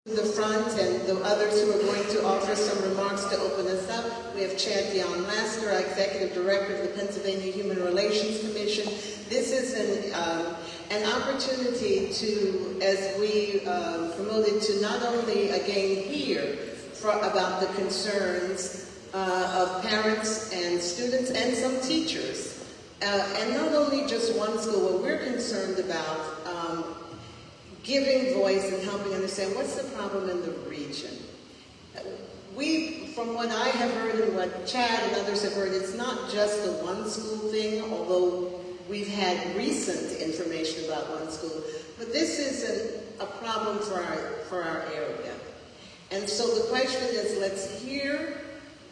the front, and the others who are going to offer some remarks to open us up. We have Chad Dion-Laster, our Executive Director of the Pennsylvania Human Relations Commission. This is an opportunity to, as we promoted, to not only again hear about the concerns of parents and students and some teachers, and not only just one school. What we're concerned about giving voice and helping understand what's the problem in the region. From what I have heard and what Chad and others have heard, it's not just a one school thing, although we've had recent information about one school, but this is a problem for our area. And so the question is, let's hear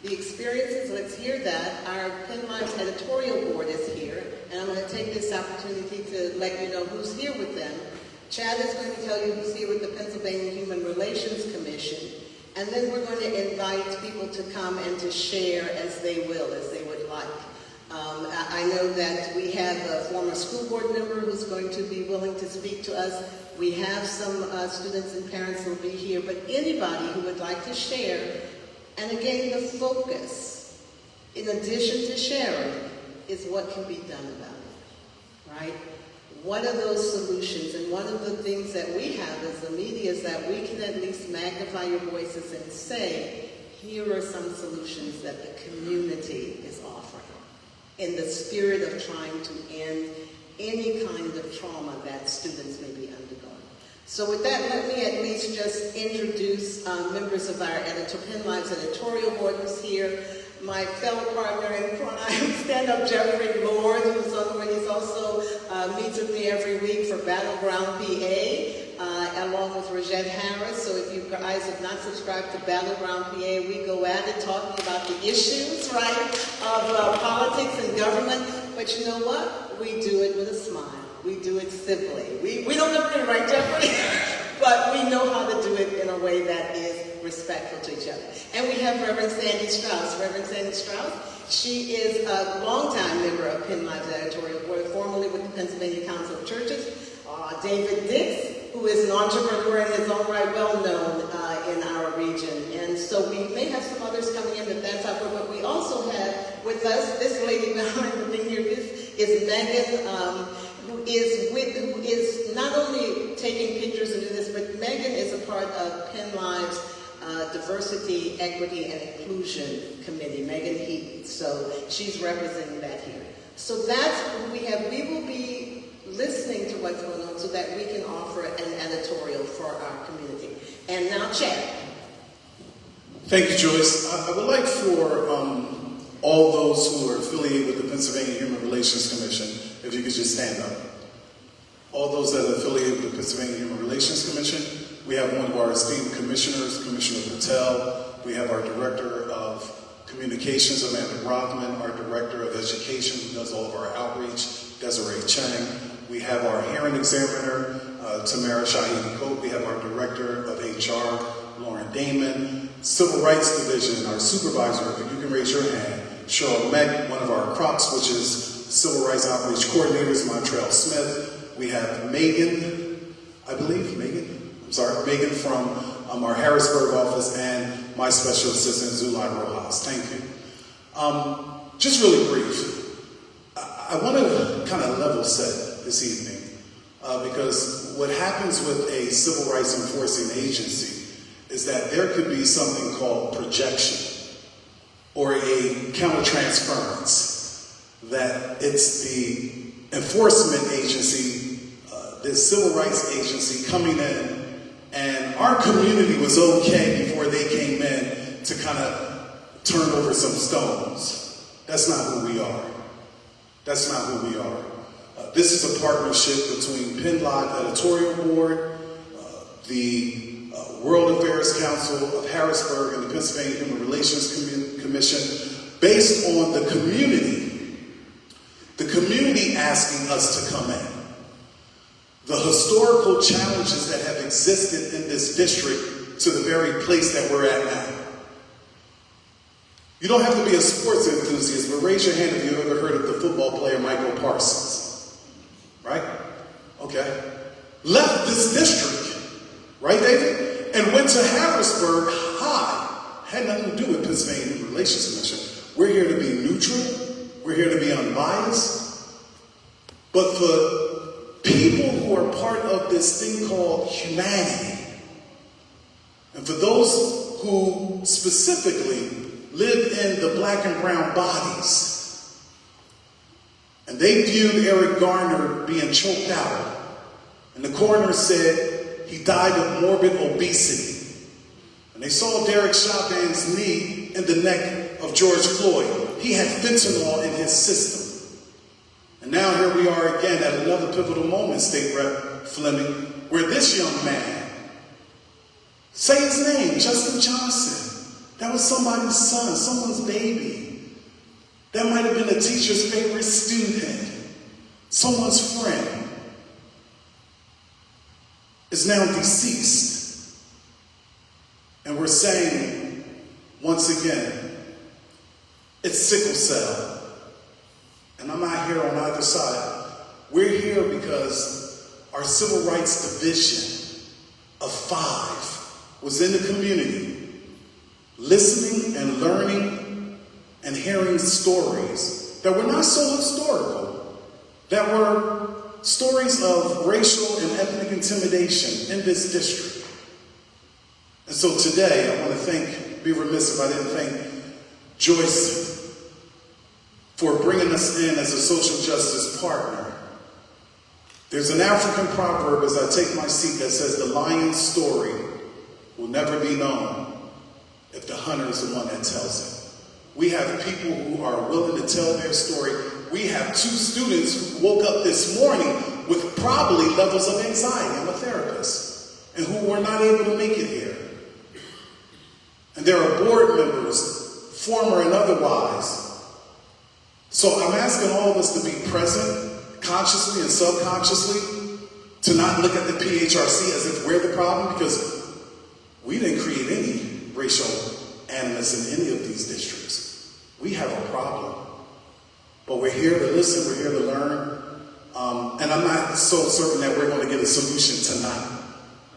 the experiences, let's hear that. Our PennLive's editorial board is here, and I'm going to take this opportunity to let you know who's here with them. Chad is going to tell you who's here with the Pennsylvania Human Relations Commission, and then we're going to invite people to come and to share as they will, as they would like. I know that we have a former school board member who's going to be willing to speak to us. We have some students and parents who will be here, but anybody who would like to share. And again, the focus, in addition to sharing, is what can be done about it, right? What are those solutions? And one of the things that we have as the media is that we can at least magnify your voices and say, here are some solutions that the community is offering in the spirit of trying to end any kind of trauma that students may be undergoing. So with that, let me at least just introduce members of our PennLive's editorial board who's here. My fellow partner in crime, stand-up Jeffrey Lord, who's on the way. He's also meets with me every week for Battleground PA, along with Rajette Harris. So if you guys have not subscribed to Battleground PA, we go at it talking about the issues, right, of politics and government. But you know what? We do it with a smile. We do it civilly. We don't agree, right, Jeffrey? But we know how to do it in a way that is respectful to each other. And we have Reverend Sandy Strauss. Reverend Sandy Strauss, she is a longtime member of PennLive's editorial board, formerly with the Pennsylvania Council of Churches. David Dix, who is an entrepreneur in his own right, well known in our region. And so we may have some others coming in, that's our board. But we also have with us this lady behind the thing here. This is Megan, who is not only taking pictures and do this, but Megan is a part of PennLive's Diversity, Equity, and Inclusion Committee, Megan Heaton. So she's representing that here. So that's what we have. We will be listening to what's going on so that we can offer an editorial for our community. And now, Chad. Thank you, Joyce. I would like for all those who are affiliated with the Pennsylvania Human Relations Commission, if you could just stand up. All those that are affiliated with the Pennsylvania Human Relations Commission. We have one of our esteemed commissioners, Commissioner Patel. We have our Director of Communications, Amanda Rothman, our Director of Education, who does all of our outreach, Desiree Chang. We have our hearing examiner, Tamara Shahidi Cope. We have our Director of HR, Lauren Damon. Civil Rights Division, our supervisor, if you can raise your hand, Cheryl Meck. One of our CROCs, which is Civil Rights Outreach Coordinators, Montrell Smith. We have Megan, I believe, Megan from our Harrisburg office, and my special assistant, Zulai Rojas. Thank you. Just really brief, I want to kind of level set this evening, because what happens with a civil rights enforcing agency is that there could be something called projection or a countertransference, that it's the enforcement agency, the civil rights agency coming in, and our community was okay before they came in to kind of turn over some stones. That's not who we are. That's not who we are. This is a partnership between PennLive Editorial Board, the World Affairs Council of Harrisburg, and the Pennsylvania Human Relations Commission, based on the community asking us to come in. The historical challenges that have existed in this district to the very place that we're at now. You don't have to be a sports enthusiast, but raise your hand if you've ever heard of the football player Michael Parsons. Right? Okay. Left this district. Right, David? and went to Harrisburg High. Had nothing to do with Pennsylvania Human Relations Commission. We're here to be neutral. We're here to be unbiased. But for people who are part of this thing called humanity, and for those who specifically live in the black and brown bodies, and they viewed Eric Garner being choked out, and the coroner said he died of morbid obesity. And they saw Derek Chauvin's knee in the neck of George Floyd. He had fentanyl in his system. And now here we are again at another pivotal moment, State Rep Fleming, where this young man, say his name, Justin Johnson, that was somebody's son, someone's baby. That might have been a teacher's favorite student, someone's friend, is now deceased. And we're saying, once again, it's sickle cell. And I'm not here on either side. We're here because our civil rights division of 5 was in the community, listening and learning and hearing stories that were not so historical, that were stories of racial and ethnic intimidation in this district. And so today, I want to be remiss if I didn't thank Joyce for bringing us in as a social justice partner. There's an African proverb as I take my seat that says the lion's story will never be known if the hunter is the one that tells it. We have people who are willing to tell their story. We have 2 students who woke up this morning with probably levels of anxiety. I'm a therapist. And who were not able to make it here. And there are board members, former and otherwise. So I'm asking all of us to be present, consciously and subconsciously, to not look at the PHRC as if we're the problem, because we didn't create any racial animus in any of these districts. We have a problem. But we're here to listen, we're here to learn, and I'm not so certain that we're going to get a solution tonight.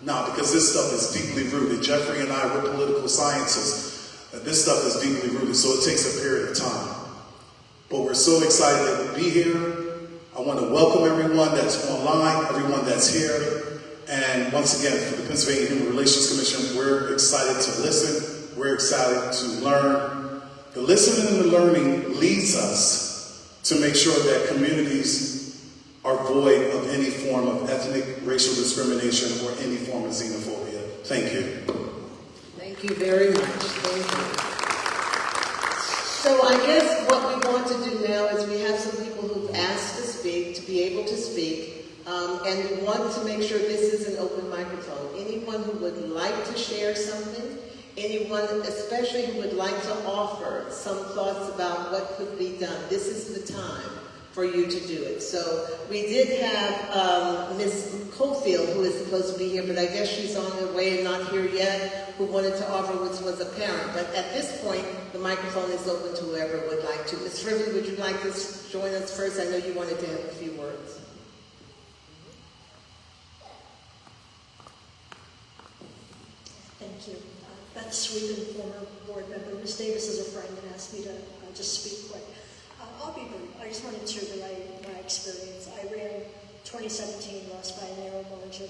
No, because this stuff is deeply rooted. Jeffrey and I, we're political scientists. This stuff is deeply rooted, so it takes a period of time. But we're so excited to be here. I want to welcome everyone that's online, everyone that's here. And once again, for the Pennsylvania Human Relations Commission, we're excited to listen. We're excited to learn. The listening and the learning leads us to make sure that communities are void of any form of ethnic, racial discrimination or any form of xenophobia. Thank you. Thank you very much. Thank you. So I guess what we want to do now is we have some people who've asked to speak, to be able to speak, and we want to make sure this is an open microphone. Anyone who would like to share something, anyone especially who would like to offer some thoughts about what could be done, this is the time for you to do it. So we did have Ms. Cofield, who is supposed to be here, but I guess she's on her way and not here yet, who wanted to offer, which was apparent. But at this point, the microphone is open to whoever would like to. Ms. Frivolous, would you like to join us first? I know you wanted to have a few words. Thank you. Beth Sweeten, former board member. Ms. Davis is a friend and asked me to just speak quick. I'll be brief. I just wanted to relay my experience. I ran 2017, lost by a narrow margin,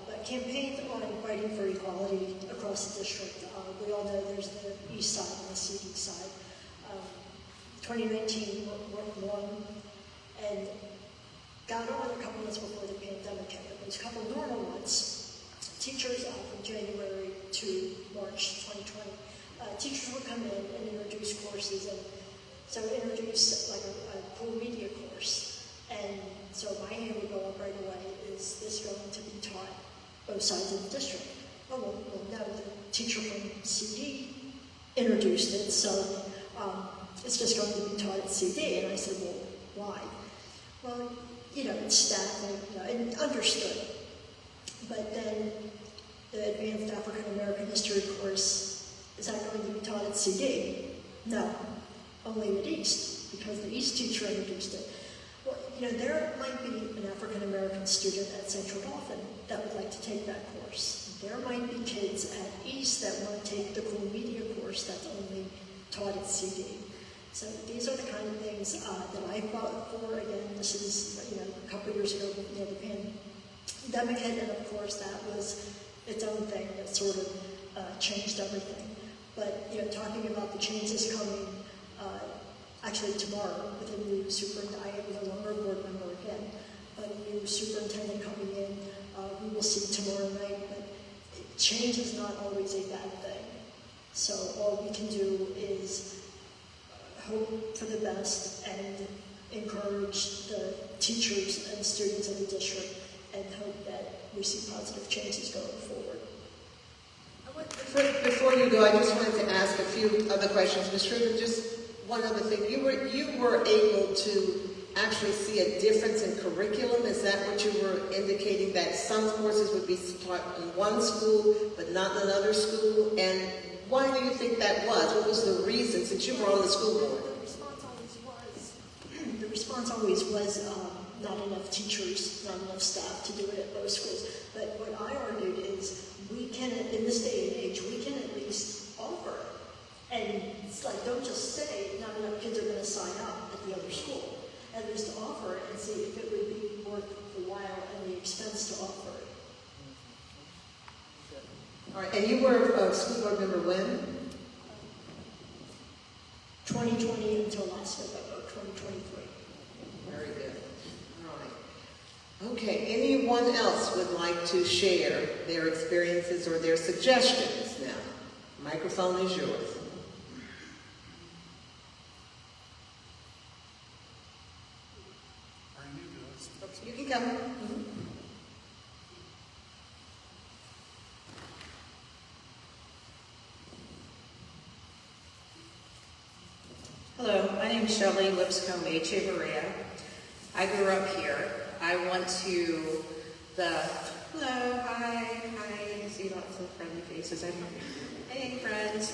but campaigned on fighting for equality across the district. We all know there's the east side and the CD side. 2019 won and got on a couple months before the pandemic hit. It was a couple normal months. Teachers from January to March 2020, teachers would come in and introduce courses, and so introduce like a cool media course. And so my hand would go up right away, is this going to be taught both sides of the district? Oh, well no, the teacher from CD introduced it, so it's just going to be taught at CD. And I said, well, why? Well, it's staffing, and understood. But then the Advanced African American History course, is that going to be taught at CD? No, only at East, because the East teacher introduced it. Well, there might be an African American student at Central Dauphin that would like to take that course. There might be kids at East that want to take the cool media course that's only taught at CD. So these are the kind of things that I fought for. Again, this is a couple years ago, the pandemic hit, and of course that was its own thing that sort of changed everything. But talking about the changes coming, actually tomorrow with a new superintendent, I am no longer a board member again, but a new superintendent coming in, we will see tomorrow night. But change is not always a bad thing. So all we can do is hope for the best and encourage the teachers and students of the district and hope that we see positive changes going forward. Before you go, I just wanted to ask a few other questions. Ms. Schroeder, just one other thing. You were able to actually see a difference in curriculum. Is that what you were indicating, that some courses would be taught in one school but not in another school? And why do you think that was? What was the reason, since you were on the school board? The response always was not enough teachers, not enough staff to do it at both schools. But what I argued is we can, in this day and age, we can at least offer it. And it's like, don't just say not enough kids are going to sign up at the other school. At least offer it and see if it would be worth the while and the expense to offer it. All right, and you were a school board member when? 2020 until last November, 2023. Very good. All right. Okay, anyone else would like to share their experiences or their suggestions now? Microphone is yours. You can come. Mm-hmm. Hello, my name is Shelley Lipscomb Echevarria. I grew up here. I went to hello, hi, I see lots of friendly faces. Hey, friends.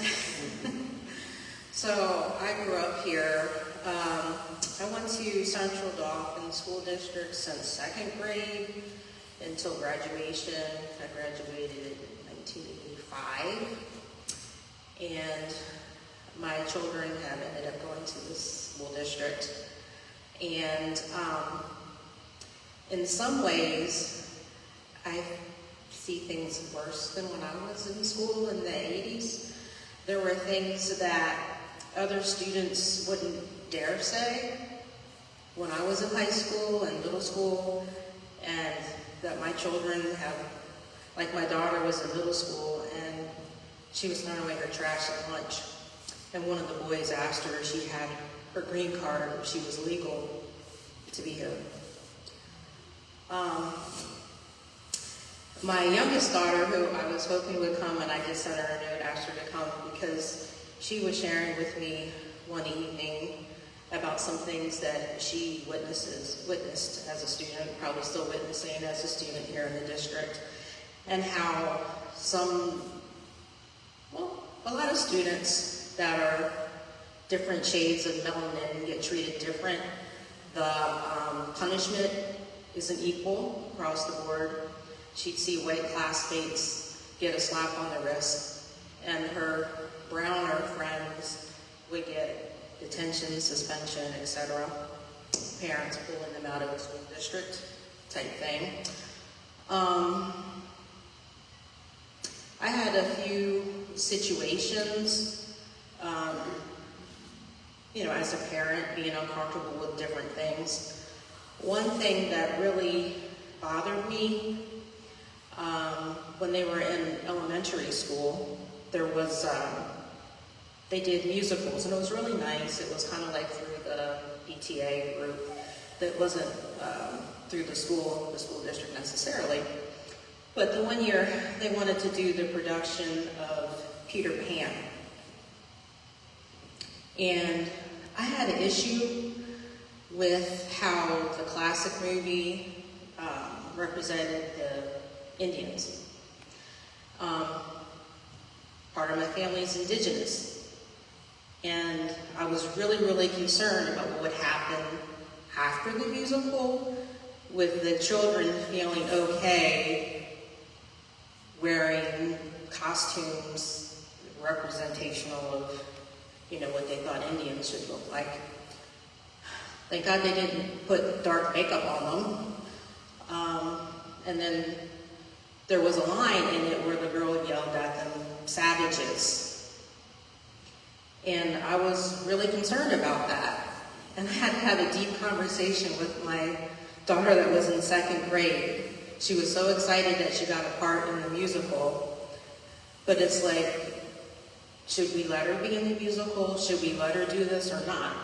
So I grew up here. I went to Central Dauphin School District since second grade until graduation. I graduated in 1985. And my children have ended up going to this school district. And in some ways, I see things worse than when I was in school in the 80s. There were things that other students wouldn't dare say when I was in high school and middle school, and that my children have, like my daughter was in middle school and she was throwing away her trash at lunch. And one of the boys asked her if she had her green card, if she was legal to be here. My youngest daughter, who I was hoping would come, and I just sent her a note, asked her to come, because she was sharing with me one evening about some things that she witnessed as a student, probably still witnessing as a student here in the district, and how a lot of students that are different shades of melanin get treated different. The punishment isn't equal across the board. She'd see white classmates get a slap on the wrist, and her browner friends would get detention, suspension, etc. Parents pulling them out of the school district type thing. I had a few situations, as a parent, being uncomfortable with different things. One thing that really bothered me, when they were in elementary school, there was, they did musicals, and it was really nice. It was kind of like through the PTA group. That wasn't through the school district necessarily. But the one year, they wanted to do the production of Peter Pan. And I had an issue with how the classic movie represented the Indians. Part of my family is indigenous. And I was really, really concerned about what would happen after the musical with the children feeling okay wearing costumes representational of, what they thought Indians should look like. Thank God they didn't put dark makeup on them. And then there was a line in it where the girl yelled at them, "Savages." And I was really concerned about that. And I had a deep conversation with my daughter that was in 2nd grade. She was so excited that she got a part in the musical. But it's like, should we let her be in the musical? Should we let her do this or not?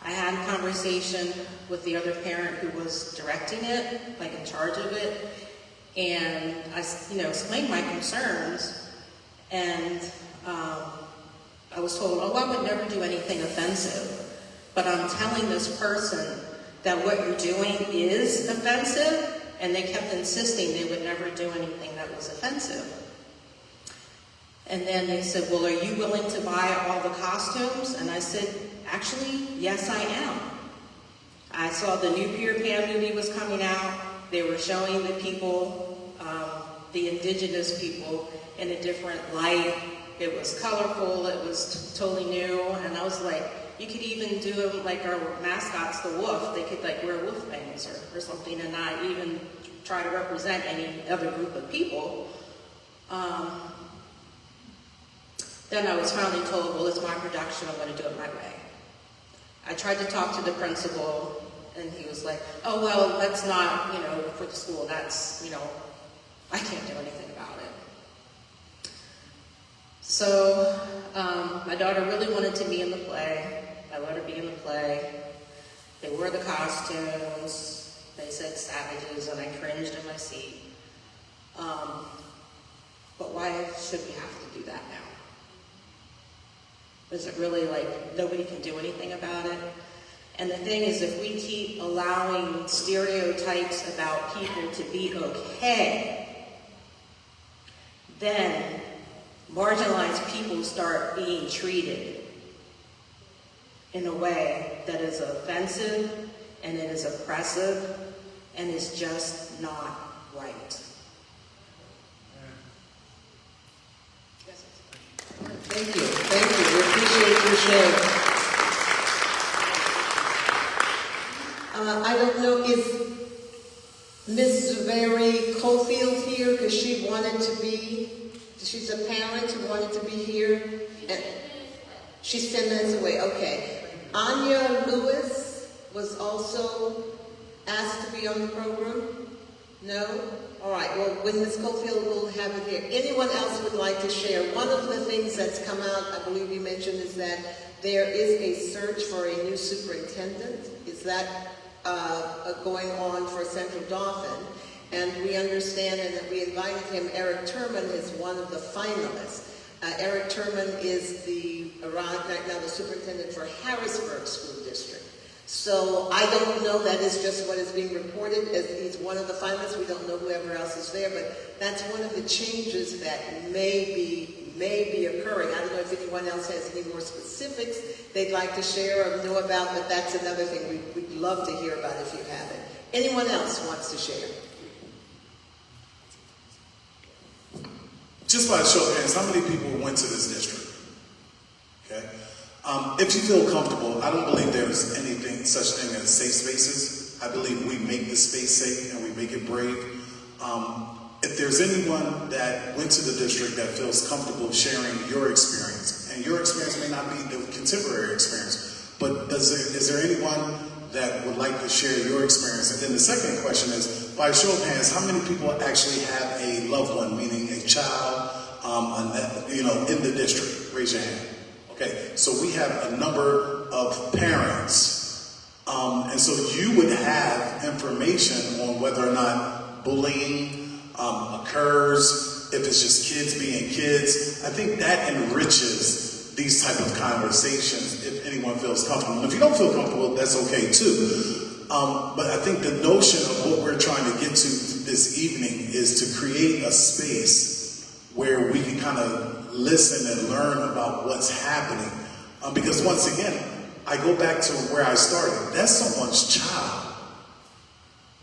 I had a conversation with the other parent who was directing it, like in charge of it, and I, explained my concerns, and I was told, I would never do anything offensive, but I'm telling this person that what you're doing is offensive, and they kept insisting they would never do anything that was offensive. And then they said, well, are you willing to buy all the costumes? And I said, actually, yes, I am. I saw the new Peter Pan movie was coming out. They were showing the people, the indigenous people, in a different light. It was colorful, it was totally new, and I was like, you could even do them like our mascots, the wolf. They could like wear wolf bangs or something and not even try to represent any other group of people. Then I was finally told, well, it's my production, I'm going to do it my way. I tried to talk to the principal, and he was like, oh, well, that's not, for the school, that's, I can't do anything about it. So my daughter really wanted to be in the play. I let her be in the play. They wore the costumes. They said savages, and I cringed in my seat. But why should we have to do that now? Is it really like nobody can do anything about it? And the thing is, if we keep allowing stereotypes about people to be okay, then marginalized people start being treated in a way that is offensive and it is oppressive and is just not right. Thank you. We appreciate your share. I don't know, is Ms. Zaveri Cofield here because she wanted to be, she's a parent who wanted to be here? And she's 10 minutes away, okay. Anya Lewis was also asked to be on the program? No? All right, well, when Ms. Cofield will have it here. Anyone else would like to share? One of the things that's come out, I believe you mentioned, is that there is a search for a new superintendent. Is that going on for Central Dauphin? And we understand and that we invited him. Eric Turman is one of the finalists. Eric Turman is right now the superintendent for Harrisburg School District. So I don't know, that is just what is being reported, as he's one of the finalists. We don't know whoever else is there, but that's one of the changes that may be occurring. I don't know if anyone else has any more specifics they'd like to share or know about, but that's another thing we'd love to hear about if you have it. Anyone else wants to share? Just by a show of hands, how many people went to this district? Okay. If you feel comfortable, I don't believe there's anything such thing as safe spaces. I believe we make the space safe and we make it brave. If there's anyone that went to the district that feels comfortable sharing your experience, and your experience may not be the contemporary experience, but is there anyone that would like to share your experience? And then the second question is, by a show of hands, how many people actually have a loved one, meaning a child, in the district? Raise your hand. Okay, so we have a number of parents, and so you would have information on whether or not bullying occurs, if it's just kids being kids. I think that enriches these type of conversations if anyone feels comfortable. If you don't feel comfortable, that's okay too. But I think the notion of what we're trying to get to this evening is to create a space where we can kind of listen and learn about what's happening. Because once again, I go back to where I started. That's someone's child.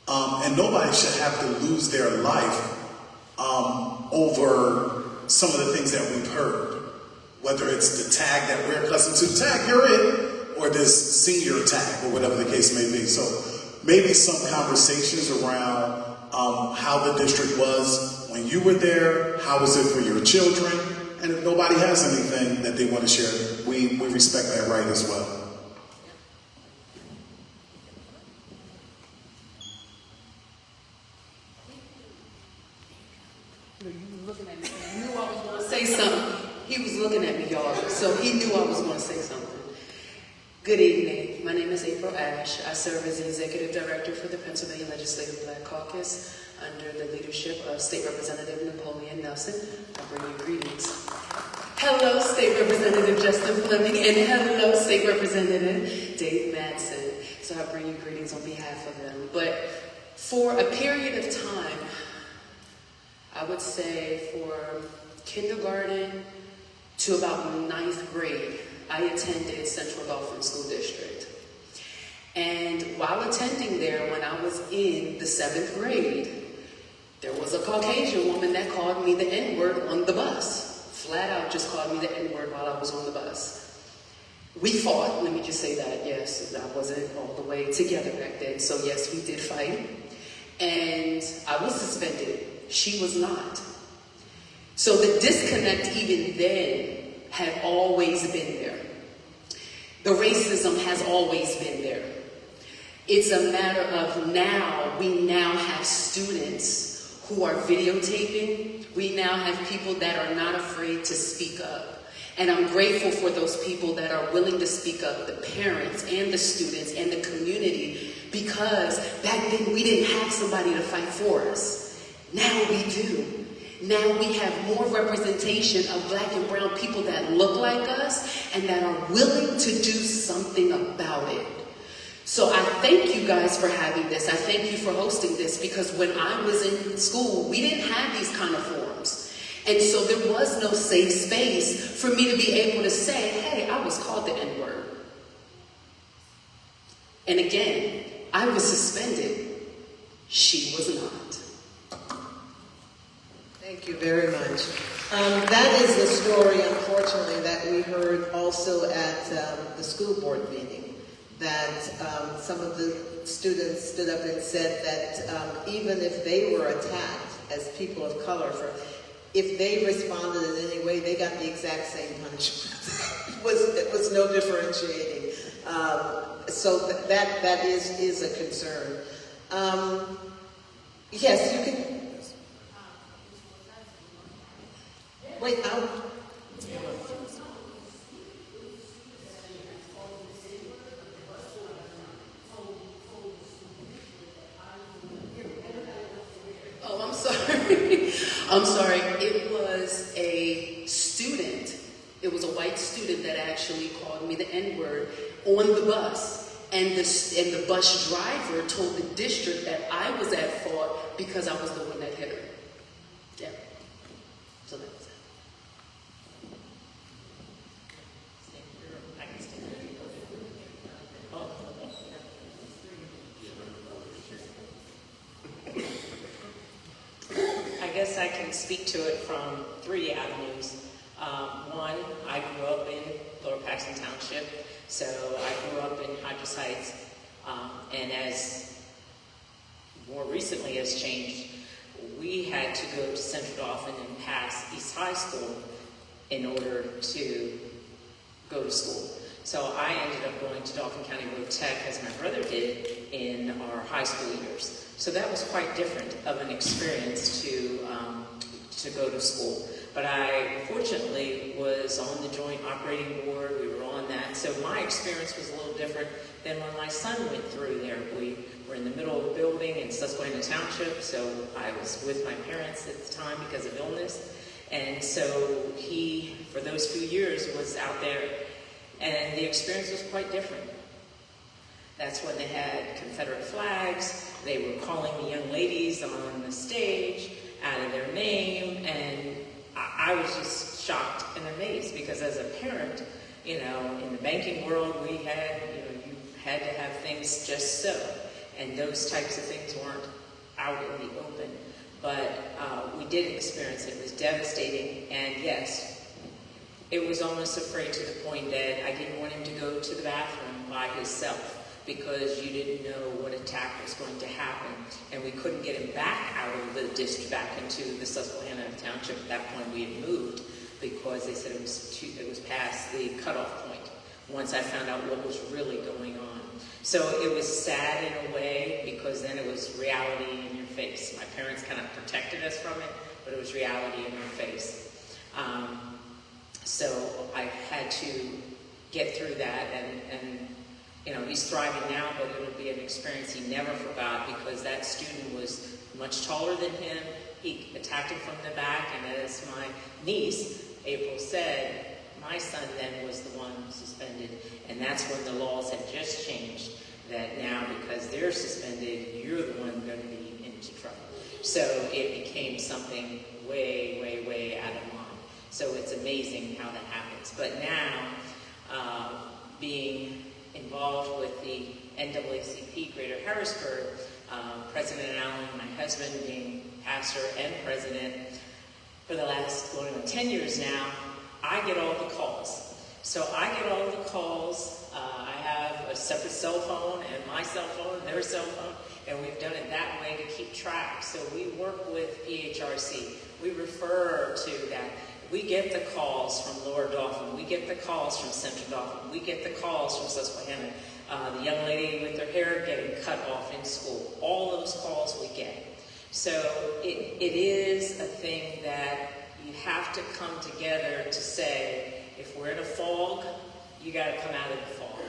And nobody should have to lose their life over some of the things that we've heard, whether it's the tag that we're accustomed to, tag, you're it, or this senior tag, or whatever the case may be. So maybe some conversations around how the district was when you were there, how was it for your children, and if nobody has anything that they want to share, we respect that right as well. You were looking at me. You knew I was going to say something. He was looking at me, y'all, so he knew I was going to say something. Good evening. My name is April Ash. I serve as the Executive Director for the Pennsylvania Legislative Black Caucus under the leadership of State Representative Napoleon Nelson. I bring you greetings. Hello, State Representative Justin Fleming, and hello, State Representative Dave Madsen. So I bring you greetings on behalf of them. But for a period of time, I would say for kindergarten to about 9th grade, I attended Central Dauphin School District. And while attending there, when I was in the 7th grade, there was a Caucasian woman that called me the N-word on the bus. Flat out just called me the N-word while I was on the bus. We fought, let me just say that, yes, I wasn't all the way together back then, so yes, we did fight. And I was suspended. She was not. So the disconnect even then had always been there. The racism has always been there. It's a matter of we now have students who are videotaping. We now have people that are not afraid to speak up. And I'm grateful for those people that are willing to speak up, the parents and the students and the community, because back then we didn't have somebody to fight for us. Now we do. Now we have more representation of black and brown people that look like us and that are willing to do something about it. So I thank you guys for having this. I thank you for hosting this, because when I was in school, we didn't have these kind of forums. And so there was no safe space for me to be able to say, hey, I was called the N-word. And again, I was suspended. She was not. Thank you very much. That is the story, unfortunately, that we heard also at the school board meeting, that some of the students stood up and said that even if they were attacked as people of color, if they responded in any way, they got the exact same punishment. It was no differentiating. So that is a concern. Yes, you can. Wait, out. Oh, I'm sorry. I'm sorry. It was a student. It was a white student that actually called me the N-word on the bus. And the bus driver told the district that I was at fault because I was the one that hit her. Yeah. So that was it. I guess I can speak to it from 3 avenues. One, I grew up in Lower Paxton Township, so I grew up in Hodges Heights, and as more recently has changed, we had to go to Central Dauphin and pass East High School in order to go to school. So I ended up going to Dauphin County Road Tech, as my brother did, in our high school years. So that was quite different of an experience to go to school. But I, fortunately, was on the Joint Operating Board. We were on that. So my experience was a little different than when my son went through there. We were in the middle of a building in Susquehanna Township, so I was with my parents at the time because of illness. And so he, for those few years, was out there, and the experience was quite different. That's when they had Confederate flags. They were calling the young ladies on the stage out of their name, and I was just shocked and amazed, because as a parent, in the banking world, we had, you had to have things just so, and those types of things weren't out in the open. But we did experience it. It was devastating, and yes, it was almost afraid to the point that I didn't want him to go to the bathroom by himself because you didn't know what attack was going to happen. And we couldn't get him back out of the district, back into the Susquehanna Township. At that point, we had moved because they said it was past the cutoff point once I found out what was really going on. So it was sad in a way because then it was reality in your face. My parents kind of protected us from it, but it was reality in our face. So I had to get through that, and you know, he's thriving now, but it'll be an experience he never forgot because that student was much taller than him. He attacked him from the back, and as my niece, April, said, my son then was the one suspended, and that's when the laws had just changed, that now because they're suspended, you're the one going to be into trouble. So it became something way, way, way out of line. So it's amazing how that happens. But now, being involved with the NAACP Greater Harrisburg, President Allen, my husband being pastor and president for the last going on 10 years now, I get all the calls. So I get all the calls. I have a separate cell phone and my cell phone, their cell phone, and we've done it that way to keep track. So we work with PHRC. We refer to that. We get the calls from Lower Dauphin. We get the calls from Central Dauphin. We get the calls from Susquehanna. The young lady with her hair getting cut off in school. All those calls we get. So it is a thing that you have to come together to say, if we're in a fog, you got to come out of the fog.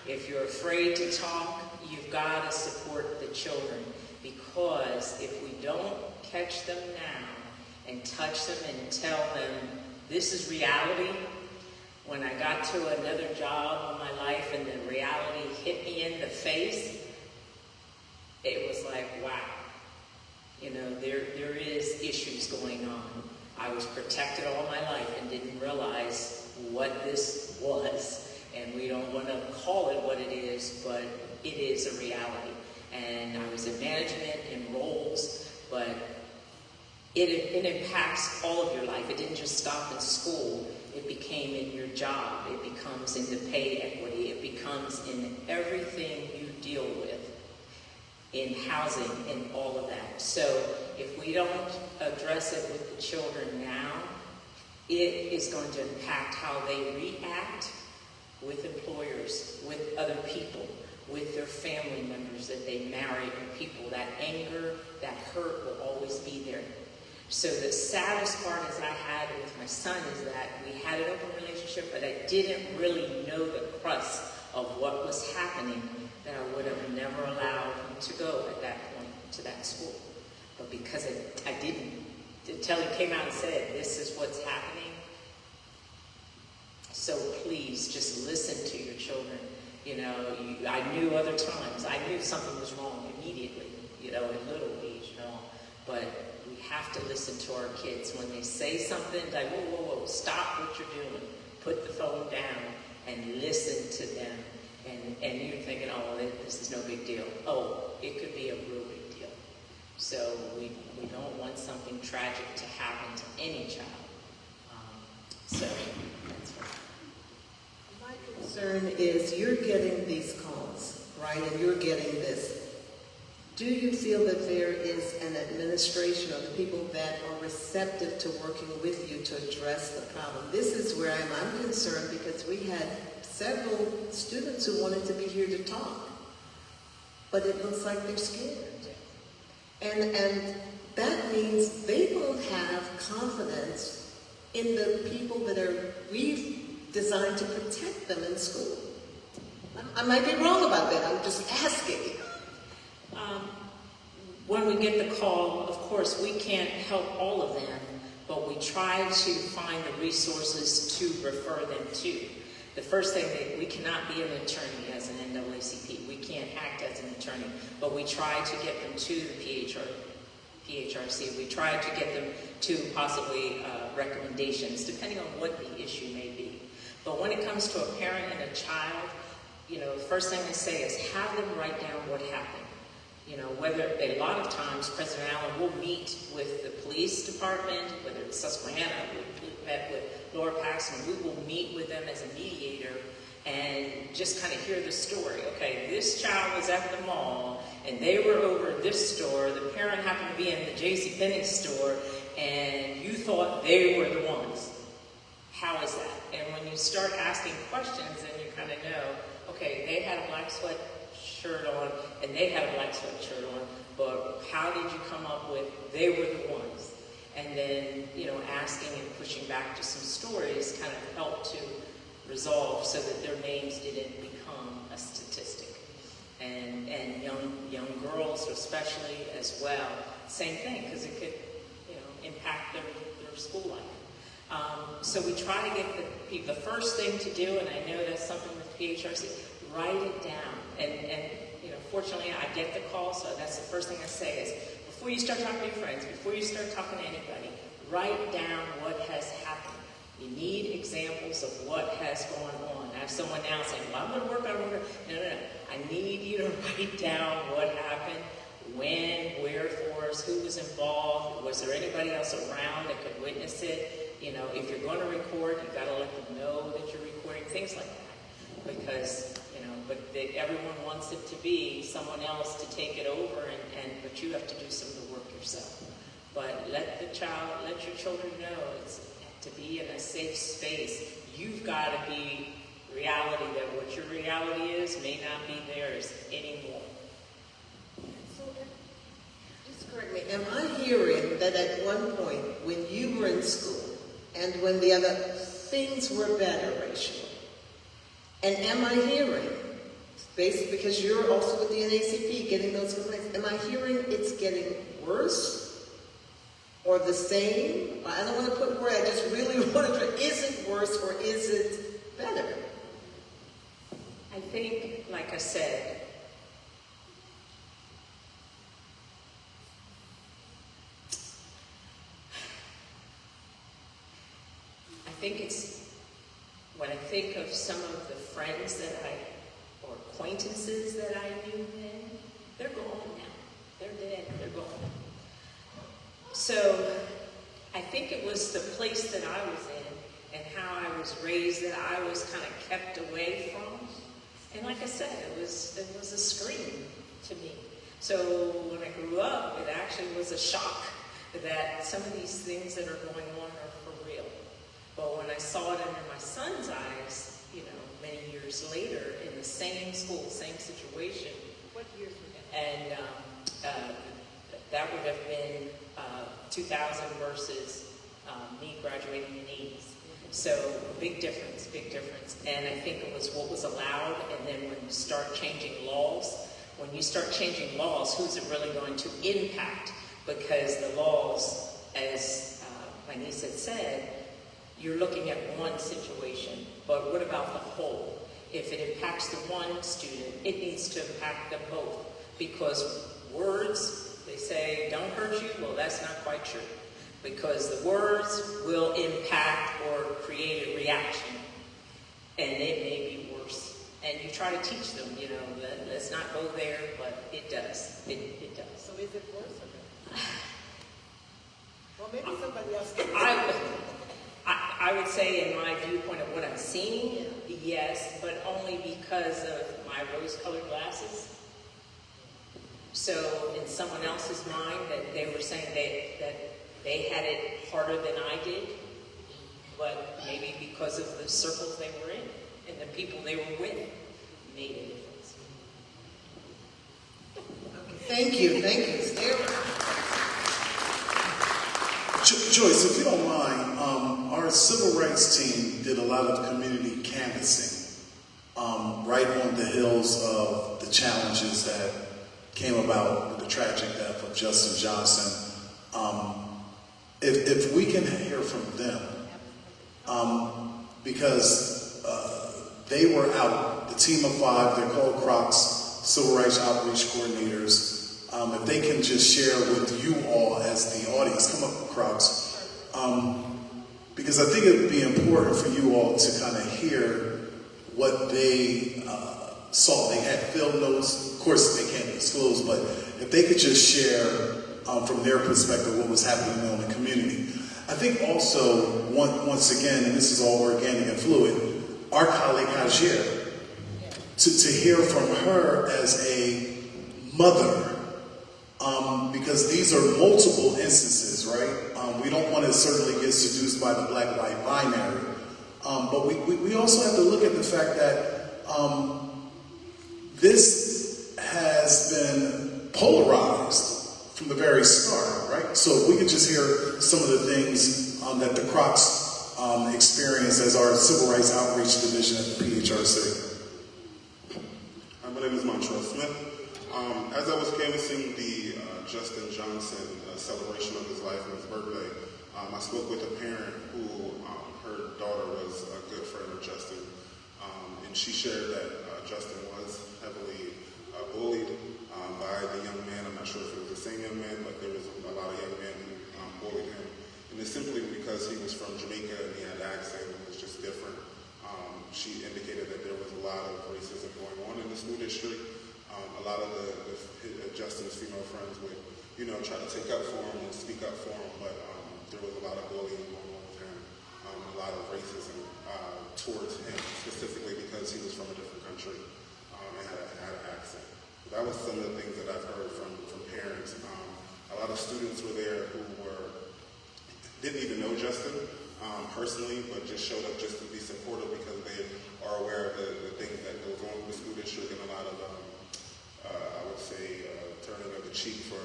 If you're afraid to talk, you've got to support the children, because if we don't catch them now and touch them and tell them this is reality. When I got to another job in my life and the reality hit me in the face, it was like, wow, you know, there is issues going on. I was protected all my life and didn't realize what this was. And we don't want to call it what it is, but it is a reality. And I was in management, in roles, but it impacts all of your life. It didn't just stop in school. It became in your job. It becomes in the pay equity. It becomes in everything you deal with, in housing, in all of that. So if we don't address it with the children now, it is going to impact how they react with employers, with other people, with their family members that they marry, and people. That anger, that hurt will always be there. So the saddest part as I had with my son is that we had an open relationship, but I didn't really know the crust of what was happening, that I would have never allowed him to go at that point to that school. But because I didn't, until he came out and said, this is what's happening. So please just listen to your children. You know, I knew other times, I knew something was wrong immediately, you know, at little age and all, but we have to listen to our kids. When they say something, like, whoa, whoa, whoa, stop what you're doing. Put the phone down and listen to them. And you're thinking, oh, this is no big deal. Oh, it could be a real big deal. So we don't want something tragic to happen to any child. So that's right. My concern is you're getting these calls, right? And you're getting this. Do you feel that there is an administration or the people that are receptive to working with you to address the problem? This is where I'm concerned, because we had several students who wanted to be here to talk, but it looks like they're scared. And that means they don't have confidence in the people that we've designed to protect them in school. I might be wrong about that, I'm just asking. When we get the call, of course, we can't help all of them, but we try to find the resources to refer them to. The first thing, that we cannot be an attorney as an NAACP. We can't act as an attorney, but we try to get them to the PHRC. We try to get them to possibly recommendations, depending on what the issue may be. But when it comes to a parent and a child, you know, the first thing I say is have them write down what happened. Whether a lot of times President Allen will meet with the police department, whether it's Susquehanna, we met with Laura Paxton, we will meet with them as a mediator and just kind of hear the story. Okay, this child was at the mall and they were over at this store, the parent happened to be in the JCPenney store, and you thought they were the ones. How is that? And when you start asking questions, then you kind of know, okay, they had a black sweatshirt on and they had a black sweatshirt on, but how did you come up with they were the ones? And then, asking and pushing back to some stories kind of helped to resolve so that their names didn't become a statistic. And young girls especially as well, same thing, because it could, impact their school life. So we try to get the first thing to do, and I know that's something with PHRC, write it down. And fortunately I get the call, so that's the first thing I say is, before you start talking to your friends, before you start talking to anybody, write down what has happened. You need examples of what has gone on. I have someone now saying, well, I'm going to work on it. No. I need you to write down what happened, when, where for us, who was involved, was there anybody else around that could witness it? If you're going to record, you've got to let them know that you're recording, things like that. Because, everyone wants it to be someone else to take it over, but you have to do some of the work yourself. But let your children know it's to be in a safe space. You've got to be reality, that what your reality is may not be theirs anymore. So, just correct me, am I hearing that at one point when you were in school and when the other things were better racially, and am I hearing, basically because you're also with the NACP getting those complaints, am I hearing it's getting worse or the same? I don't want to put word, I just really want to, is it worse or is it better? I think, like I said, when I think of some of the friends or acquaintances that I knew then, they're gone now. They're dead, they're gone. So I think it was the place that I was in and how I was raised that I was kind of kept away from. And like I said, it was a scream to me. So when I grew up, it actually was a shock that some of these things that are going on are for real. But when I saw it under my son's eyes, many years later in the same school, same situation. What years were that? And that would have been 2000 versus me graduating in the 80s. So big difference. And I think it was what was allowed, and then when you start changing laws, who's it really going to impact? Because the laws, as my niece had said, you're looking at one situation, but what about the whole? If it impacts the one student, it needs to impact them both. Because words, they say, don't hurt you, well, that's not quite true. Because the words will impact or create a reaction, and it may be worse. And you try to teach them, let's not go there, but it does. It does. So is it worse or not? Well, maybe somebody else can. I would say, in my viewpoint of what I'm seeing, yes, but only because of my rose-colored glasses. So in someone else's mind, that they were saying that they had it harder than I did, but maybe because of the circles they were in and the people they were with made a difference. Thank you. Joyce, if you don't mind, our civil rights team did a lot of community canvassing right on the heels of the challenges that came about with the tragic death of Justin Johnson. If we can hear from them, because they were out, the team of 5, they're called CROCs, Civil Rights Outreach Coordinators. If they can just share with you all as the audience, come up, CROCs, because I think it would be important for you all to kind of hear what they saw. They had field notes. Of course, they can't disclose, but if they could just share from their perspective what was happening in the community. I think also, once again, and this is all organic and fluid, our colleague Hajier, to hear from her as a mother, because these are multiple instances, right? We don't want to certainly get seduced by the black-white binary, but we also have to look at the fact that this has been polarized from the very start, right? So if we could just hear some of the things that the Crocs experienced as our Civil Rights Outreach Division at the PHRC. Hi, my name is Montrell Smith. As I was canvassing the Justin Johnson celebration of his life and his birthday, I spoke with a parent who her daughter was a good friend of Justin, and she shared that Justin was heavily bullied by the young man. I'm not sure if it was the same young man, but there was a lot of young men who bullied him. And it's simply because he was from Jamaica and he had an accent and was just different. She indicated that there was a lot of racism going on in the school district. A lot of Justin's female friends would, try to take up for him and speak up for him, but there was a lot of bullying going on with him, a lot of racism towards him, specifically because he was from a different country and had an accent. That was some of the things that I've heard from parents. A lot of students were there who didn't even know Justin personally, but just showed up just to be supportive because they are aware of the things that goes on with the school district, and a lot of, I would say, turning of the cheek for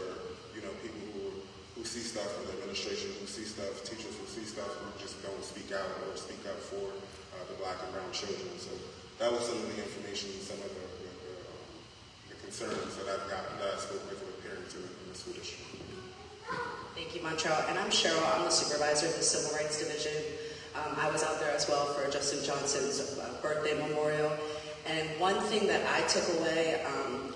people who see stuff, and the administration who see stuff, teachers who see stuff, who just don't speak out or speak up for the black and brown children. So that was some of the information, some of the concerns that I've gotten, that I spoke with parents in the school district. Thank you, Montrell. And I'm Cheryl. I'm the supervisor of the Civil Rights Division. I was out there as well for Justin Johnson's birthday memorial. And one thing that I took away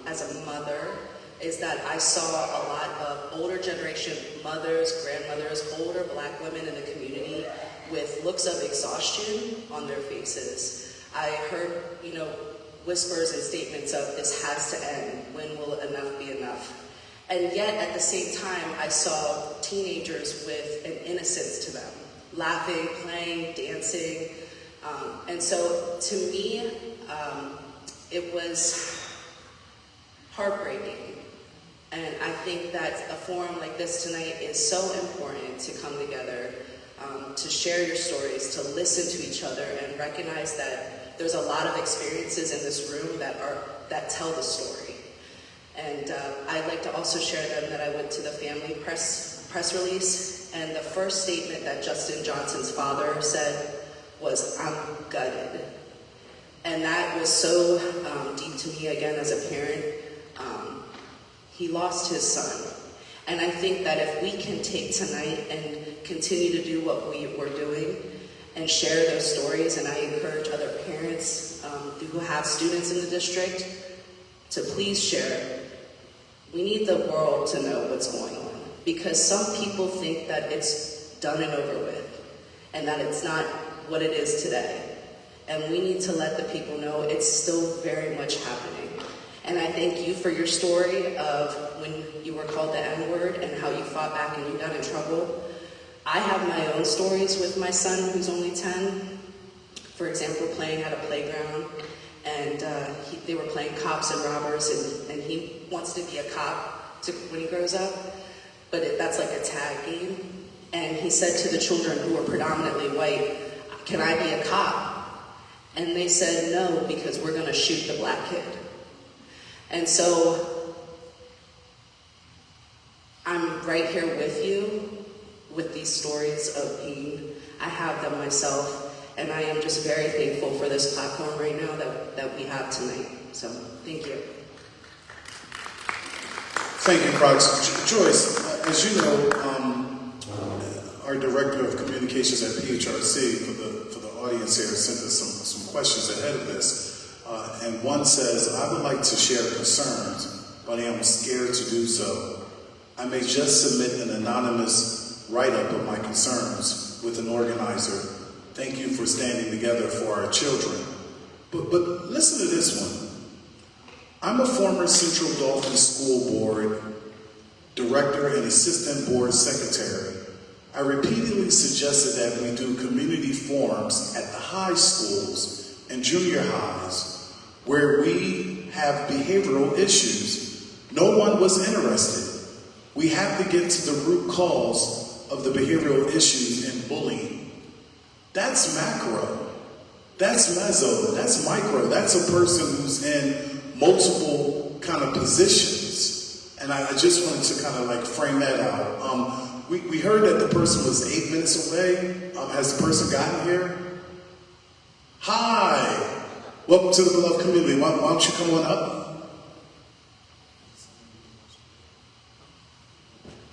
as a mother is that I saw a lot of older generation mothers, grandmothers, older black women in the community with looks of exhaustion on their faces. I heard, whispers and statements of this has to end. When will enough be enough? And yet, at the same time, I saw teenagers with an innocence to them, laughing, playing, dancing. And so, to me, it was heartbreaking. And I think that a forum like this tonight is so important to come together, to share your stories, to listen to each other, and recognize that there's a lot of experiences in this room that tell the story. And I'd like to also share them that I went to the family press release, and the first statement that Justin Johnson's father said was, "I'm gutted." And that was so deep to me, again, as a parent. He lost his son. And I think that if we can take tonight and continue to do what we were doing and share those stories, and I encourage other parents who have students in the district to please share. We need the world to know what's going on, because some people think that it's done and over with, and that it's not what it is today. And we need to let the people know it's still very much happening. And I thank you for your story of when you were called the N-word and how you fought back and you got in trouble. I have my own stories with my son, who's only 10. For example, playing at a playground, and they were playing cops and robbers, and he wants to be a cop when he grows up, but that's like a tag game. And he said to the children who were predominantly white, "Can I be a cop?" And they said, "No, because we're going to shoot the black kid." And so I'm right here with you with these stories of pain. I have them myself, and I am just very thankful for this platform right now that we have tonight. So, thank you. Thank you, Crocs. Joyce, as you know, our Director of Communications at PHRC, for the audience here, sent us some questions ahead of this. And one says, "I would like to share concerns, but I am scared to do so. I may just submit an anonymous write-up of my concerns with an organizer. Thank you for standing together for our children." But listen to this one. I'm a former Central Dauphin School Board Director and Assistant Board Secretary. I repeatedly suggested that we do community forums at the high schools and junior highs where we have behavioral issues. No one was interested. We have to get to the root cause of the behavioral issues in bullying. That's macro. That's meso. That's micro. That's a person who's in multiple kind of positions. And I just wanted to kind of like frame that out. We heard that the person was 8 minutes away. Has the person gotten here? Hi. Welcome to the beloved community. Why don't you come on up?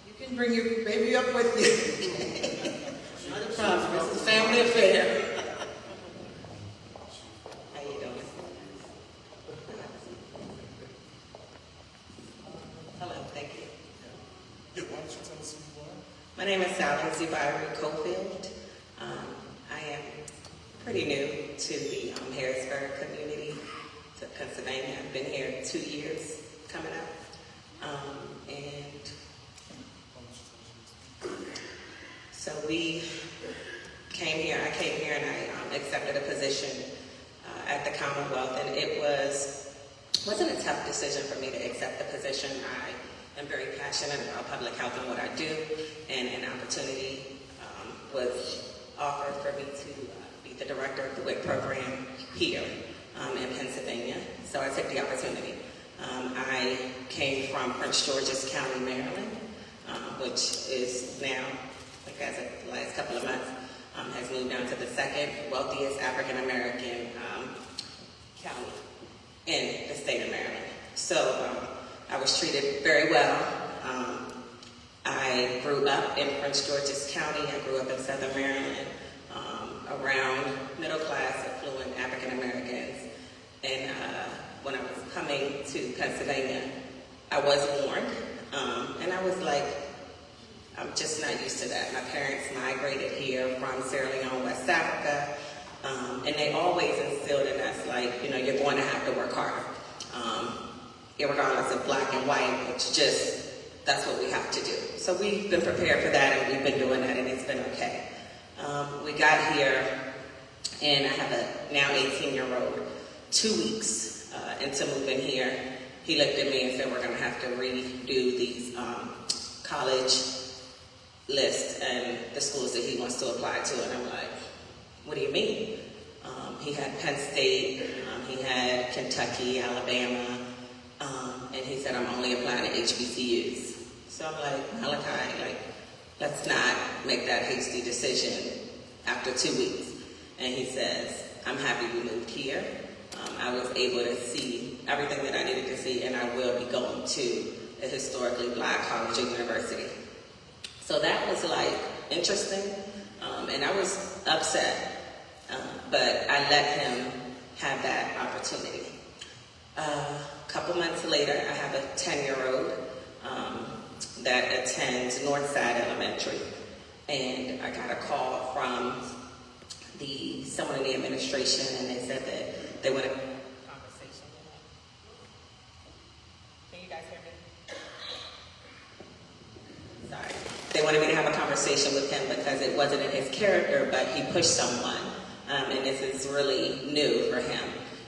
You can bring your baby up with you. Not a problem. It's a family affair. How you doing? Hello, thank you. Yeah, why don't you tell us who you are? My name is Sally Zubiri Cofield. I am pretty new to the Harrisburg community, to Pennsylvania. I've been here 2 years coming up. And so we came here, I came here and I accepted a position at the Commonwealth, and it wasn't a tough decision for me to accept the position. I am very passionate about public health and what I do, and an opportunity was offered for me to be the director of the WIC program here in Pennsylvania. So I took the opportunity. I came from Prince George's County, Maryland, which is now, like as of the last couple of months, has moved down to the second wealthiest African American county in the state of Maryland. So I was treated very well. I grew up in Prince George's County. I grew up in Southern Maryland, around middle-class, affluent African Americans. And when I was coming to Pennsylvania, I was warned, and I was like, I'm just not used to that. My parents migrated here from Sierra Leone, West Africa, and they always instilled in us, like, you're going to have to work harder, irregardless of black and white. It's just, that's what we have to do. So we've been prepared for that, and we've been doing that, and it's been okay. We got here, and I have a now 18-year-old, 2 weeks into moving here. He looked at me and said, we're going to have to redo these college lists and the schools that he wants to apply to. And I'm like, what do you mean? He had Penn State, he had Kentucky, Alabama, and he said, I'm only applying to HBCUs. So I'm like, Malachi, let's not make that hasty decision after 2 weeks. And he says, I'm happy we moved here. I was able to see everything that I needed to see, and I will be going to a historically black college or university. So that was interesting, and I was upset, but I let him have that opportunity. A couple months later, I have a 10-year-old that attends Northside Elementary, and I got a call from someone in the administration, and they said that they wanted a conversation. Can you guys hear me? Sorry. They wanted me to have a conversation with him because it wasn't in his character, but he pushed someone, and this is really new for him.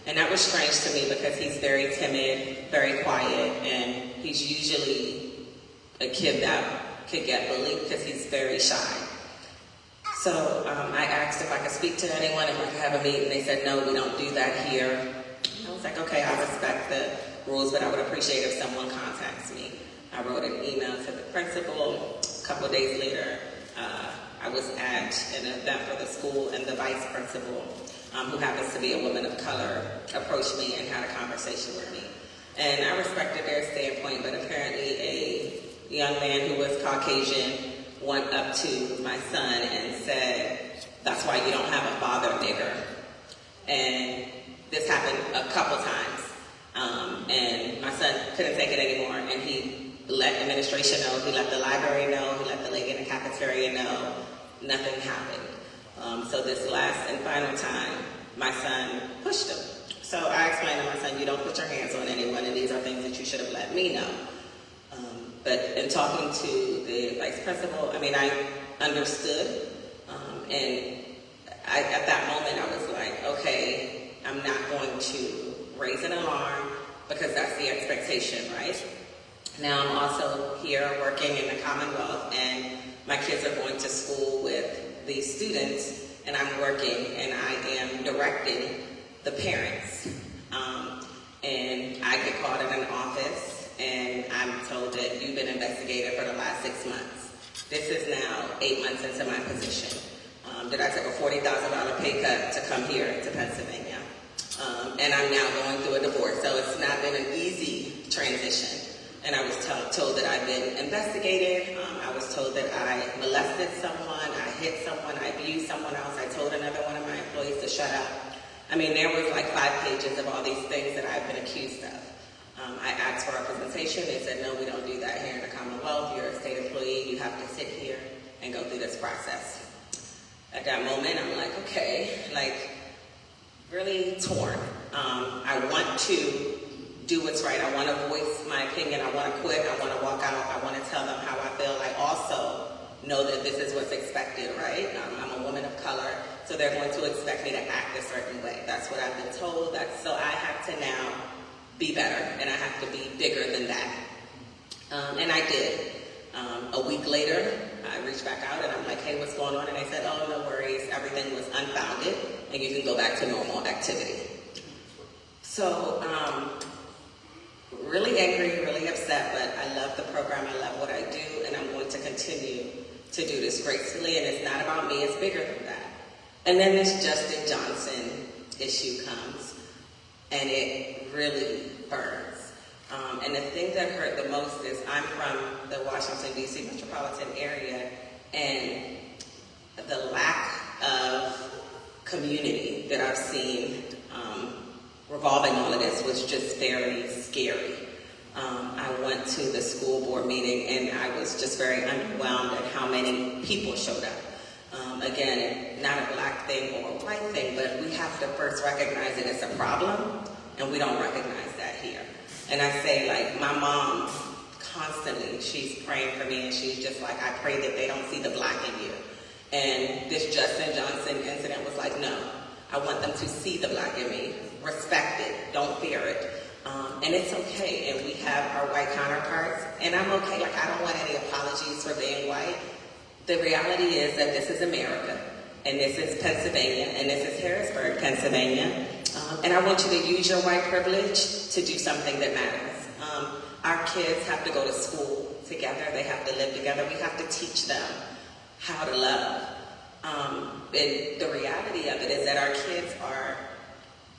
And that was strange to me because he's very timid, very quiet, and he's usually a kid that could get bullied because he's very shy. So I asked if I could speak to anyone, if I could have a meeting. They said, no, we don't do that here. And I was like, okay, I respect the rules, but I would appreciate if someone contacts me. I wrote an email to the principal. A couple of days later, I was at an event for the school, and the vice principal, who happens to be a woman of color, approached me and had a conversation with me. And I respected their standpoint, but apparently a young man who was Caucasian went up to my son and said, that's why you don't have a father, nigger. And this happened a couple times. And my son couldn't take it anymore, and he let administration know, he let the library know, he let the lady in the cafeteria know. Nothing happened. So this last and final time, my son pushed him. So I explained to my son, you don't put your hands on anyone, and these are things that you should have let me know. But in talking to the vice principal, I mean, I understood, and at that moment I was like, okay, I'm not going to raise an alarm because that's the expectation, right? Now I'm also here working in the Commonwealth, and my kids are going to school with these students, and I'm working and I am directing the parents. And I get called in an office and I'm told that you've been investigated for the last 6 months. This is now 8 months into my position. That I took a $40,000 pay cut to come here to Pennsylvania. And I'm now going through a divorce, so it's not been an easy transition. And I was told that I've been investigated. I was told that I molested someone, I hit someone, I abused someone else. I told another one of my employees to shut up. I mean, there was like 5 pages of all these things that I've been accused of. I asked for representation. They said, no, we don't do that here in the Commonwealth. You're a state employee. You have to sit here and go through this process. At that moment, I'm like, okay, like really torn. I want to do what's right. I want to voice my opinion. I want to quit. I want to walk out. I want to tell them how I feel. I also know that this is what's expected, right? I'm a woman of color, so they're going to expect me to act a certain way. That's what I've been told. So I have to now be better, and I have to be bigger than that. And I did. A week later, I reached back out and I'm like, hey, what's going on? And they said, oh, no worries. Everything was unfounded, and you can go back to normal activity. So, really angry, really upset, but I love the program. I love what I do, and I'm going to continue to do this gracefully, and it's not about me. It's bigger than that. And then this Justin Johnson issue comes, and it really burns. And the thing that hurt the most is I'm from the Washington, D.C. metropolitan area, and the lack of community that I've seen revolving all of this was just very scary. I went to the school board meeting, and I was just very underwhelmed at how many people showed up. Again, not a black thing or a white thing, but we have to first recognize it as a problem, and we don't recognize that here. And I say, like, my mom constantly, she's praying for me, and she's just like, I pray that they don't see the black in you. And this Justin Johnson incident was like, no, I want them to see the black in me, respect it, don't fear it. And it's okay, and we have our white counterparts, and I'm okay, like, I don't want any apologies for being white. The reality is that this is America, and this is Pennsylvania, and this is Harrisburg, Pennsylvania. And I want you to use your white privilege to do something that matters. Our kids have to go to school together. They have to live together. We have to teach them how to love. And the reality of it is that our kids are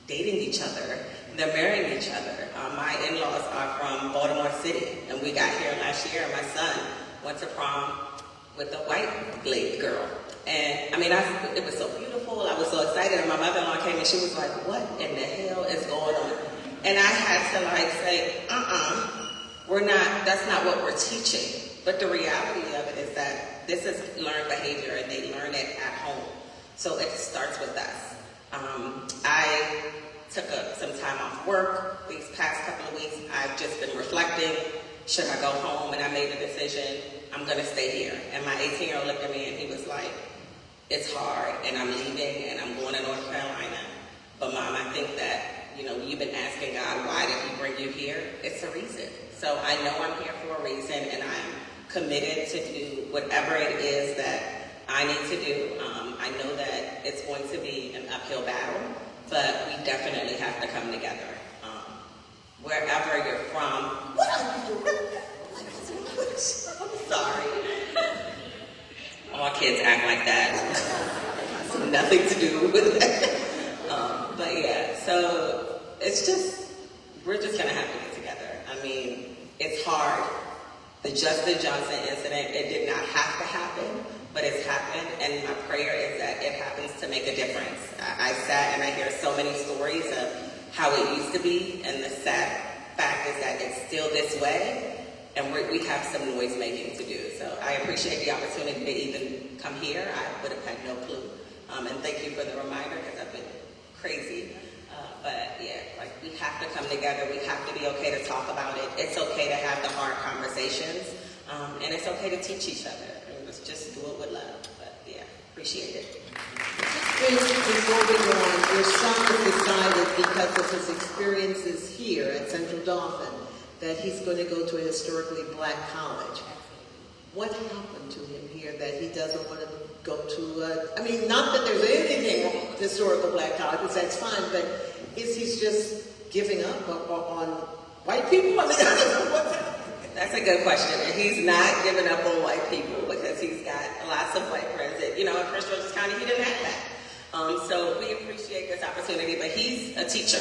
dating each other. They're marrying each other. My in-laws are from Baltimore City, and we got here last year, and my son went to prom with a white lady girl. And I mean, it was so beautiful. I was so excited. And my mother-in-law came and she was like, what in the hell is going on? And I had to like say, that's not what we're teaching. But the reality of it is that this is learned behavior, and they learn it at home. So it starts with us. I took some time off work these past couple of weeks. I've just been reflecting. Should I go home? And I made the decision, I'm going to stay here. And my 18-year-old looked at me and he was like, it's hard, and I'm leaving, and I'm going to North Carolina. But Mom, I think that, you've been asking God, why did he bring you here? It's a reason. So I know I'm here for a reason, and I'm committed to do whatever it is that I need to do. I know that it's going to be an uphill battle, but we definitely have to come together. Wherever you're from, I'm sorry. All kids act like that. Nothing to do with that. But yeah, so we're just gonna have to get together. I mean, it's hard. The Justin Johnson incident, it did not have to happen, but it's happened, and my prayer is that it happens to make a difference. I sat and I hear so many stories of how it used to be, and the sad fact is that it's still this way, and we have some noise making to do. So I appreciate the opportunity to even come here. I would have had no clue. And thank you for the reminder, because I've been crazy. But yeah, come together. We have to be okay to talk about it. It's okay to have the hard conversations, and it's okay to teach each other. Let's just do it with love. But yeah, appreciate it. Before we go on, your son has decided, because of his experiences here at Central Dauphin, that he's going to go to a historically black college. What happened to him here that he doesn't want to go to, I mean, not that there's anything wrong with historical black college, because that's fine, but is he just giving up on white people? I mean, I don't know what's happening. That's a good question. And he's not giving up on white people because he's got lots of white friends that, in Prince George's County, he didn't have that. So we appreciate this opportunity, but he's a teacher.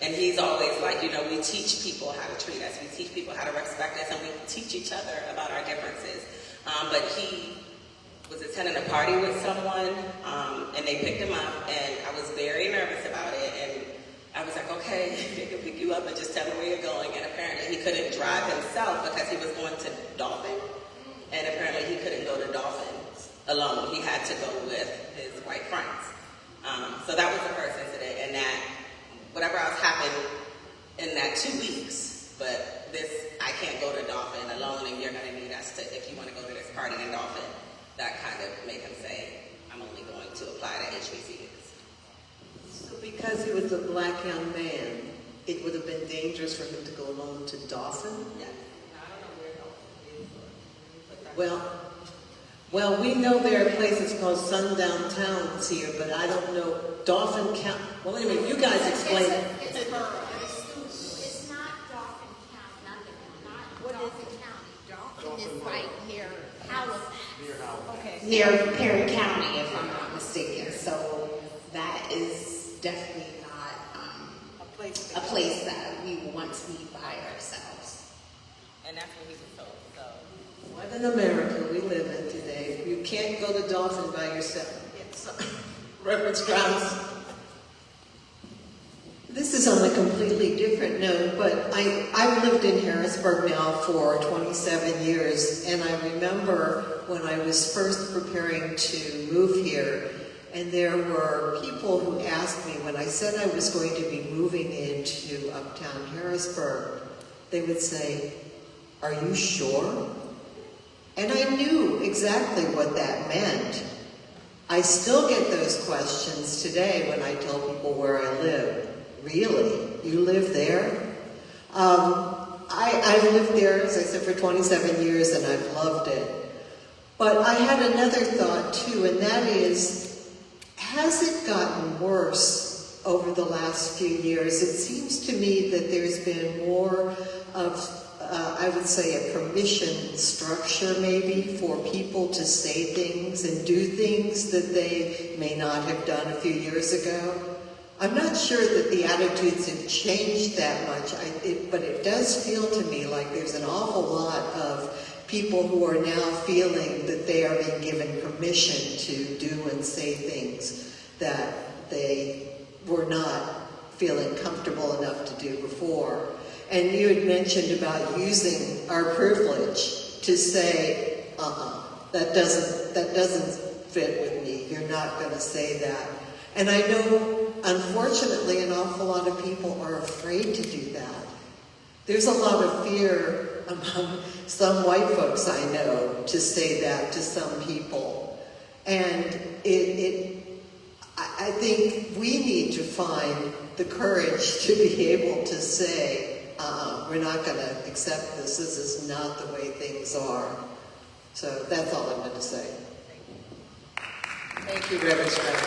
And he's always like, we teach people how to treat us. We teach people how to respect us, and we teach each other about our differences. But he was attending a party with someone, and they picked him up, and I was very nervous about it. And I was like, okay, they can pick you up and just tell me where you're going. And apparently he couldn't drive himself because he was going to Dauphin. And apparently he couldn't go to Dauphin alone. He had to go with his white friends. So that was the first incident, and that whatever else happened in that 2 weeks, but I can't go to Dauphin alone, and you're going to need us to, if you want to go to this party in Dauphin. That kind of made him say, I'm only going to apply to HBCUs. So because he was a black young man, it would have been dangerous for him to go alone to Dauphin? Yeah. Well, we know there are places called sundown towns here, but I don't know Dauphin County. Well, anyway, you guys explain it. It's not Dauphin County, not Dauphin County. Dauphin is right near Halifax. Near Perry County, if I'm not mistaken. So that is definitely not a place that we want to be by ourselves. And that's what he was told. So. What an America we live in today. You can't go to Dauphin by yourself. Yes. Reverend Strauss. This is on a completely different note, but I've lived in Harrisburg now for 27 years, and I remember when I was first preparing to move here, and there were people who asked me, when I said I was going to be moving into uptown Harrisburg, they would say, "Are you sure?" And I knew exactly what that meant. I still get those questions today when I tell people where I live. Really? You live there? I've lived there, as I said, for 27 years, and I've loved it. But I had another thought, too, and that is, has it gotten worse over the last few years? It seems to me that there's been more of I would say a permission structure maybe for people to say things and do things that they may not have done a few years ago. I'm not sure that the attitudes have changed that much, but it does feel to me like there's an awful lot of people who are now feeling that they are being given permission to do and say things that they were not feeling comfortable enough to do before. And you had mentioned about using our privilege to say, that doesn't fit with me. You're not going to say that. And I know, unfortunately, an awful lot of people are afraid to do that. There's a lot of fear among some white folks I know to say that to some people. And I think we need to find the courage to be able to say, we're not going to accept this. This is not the way things are. So that's all I'm going to say. Thank you, Reverend Strauss.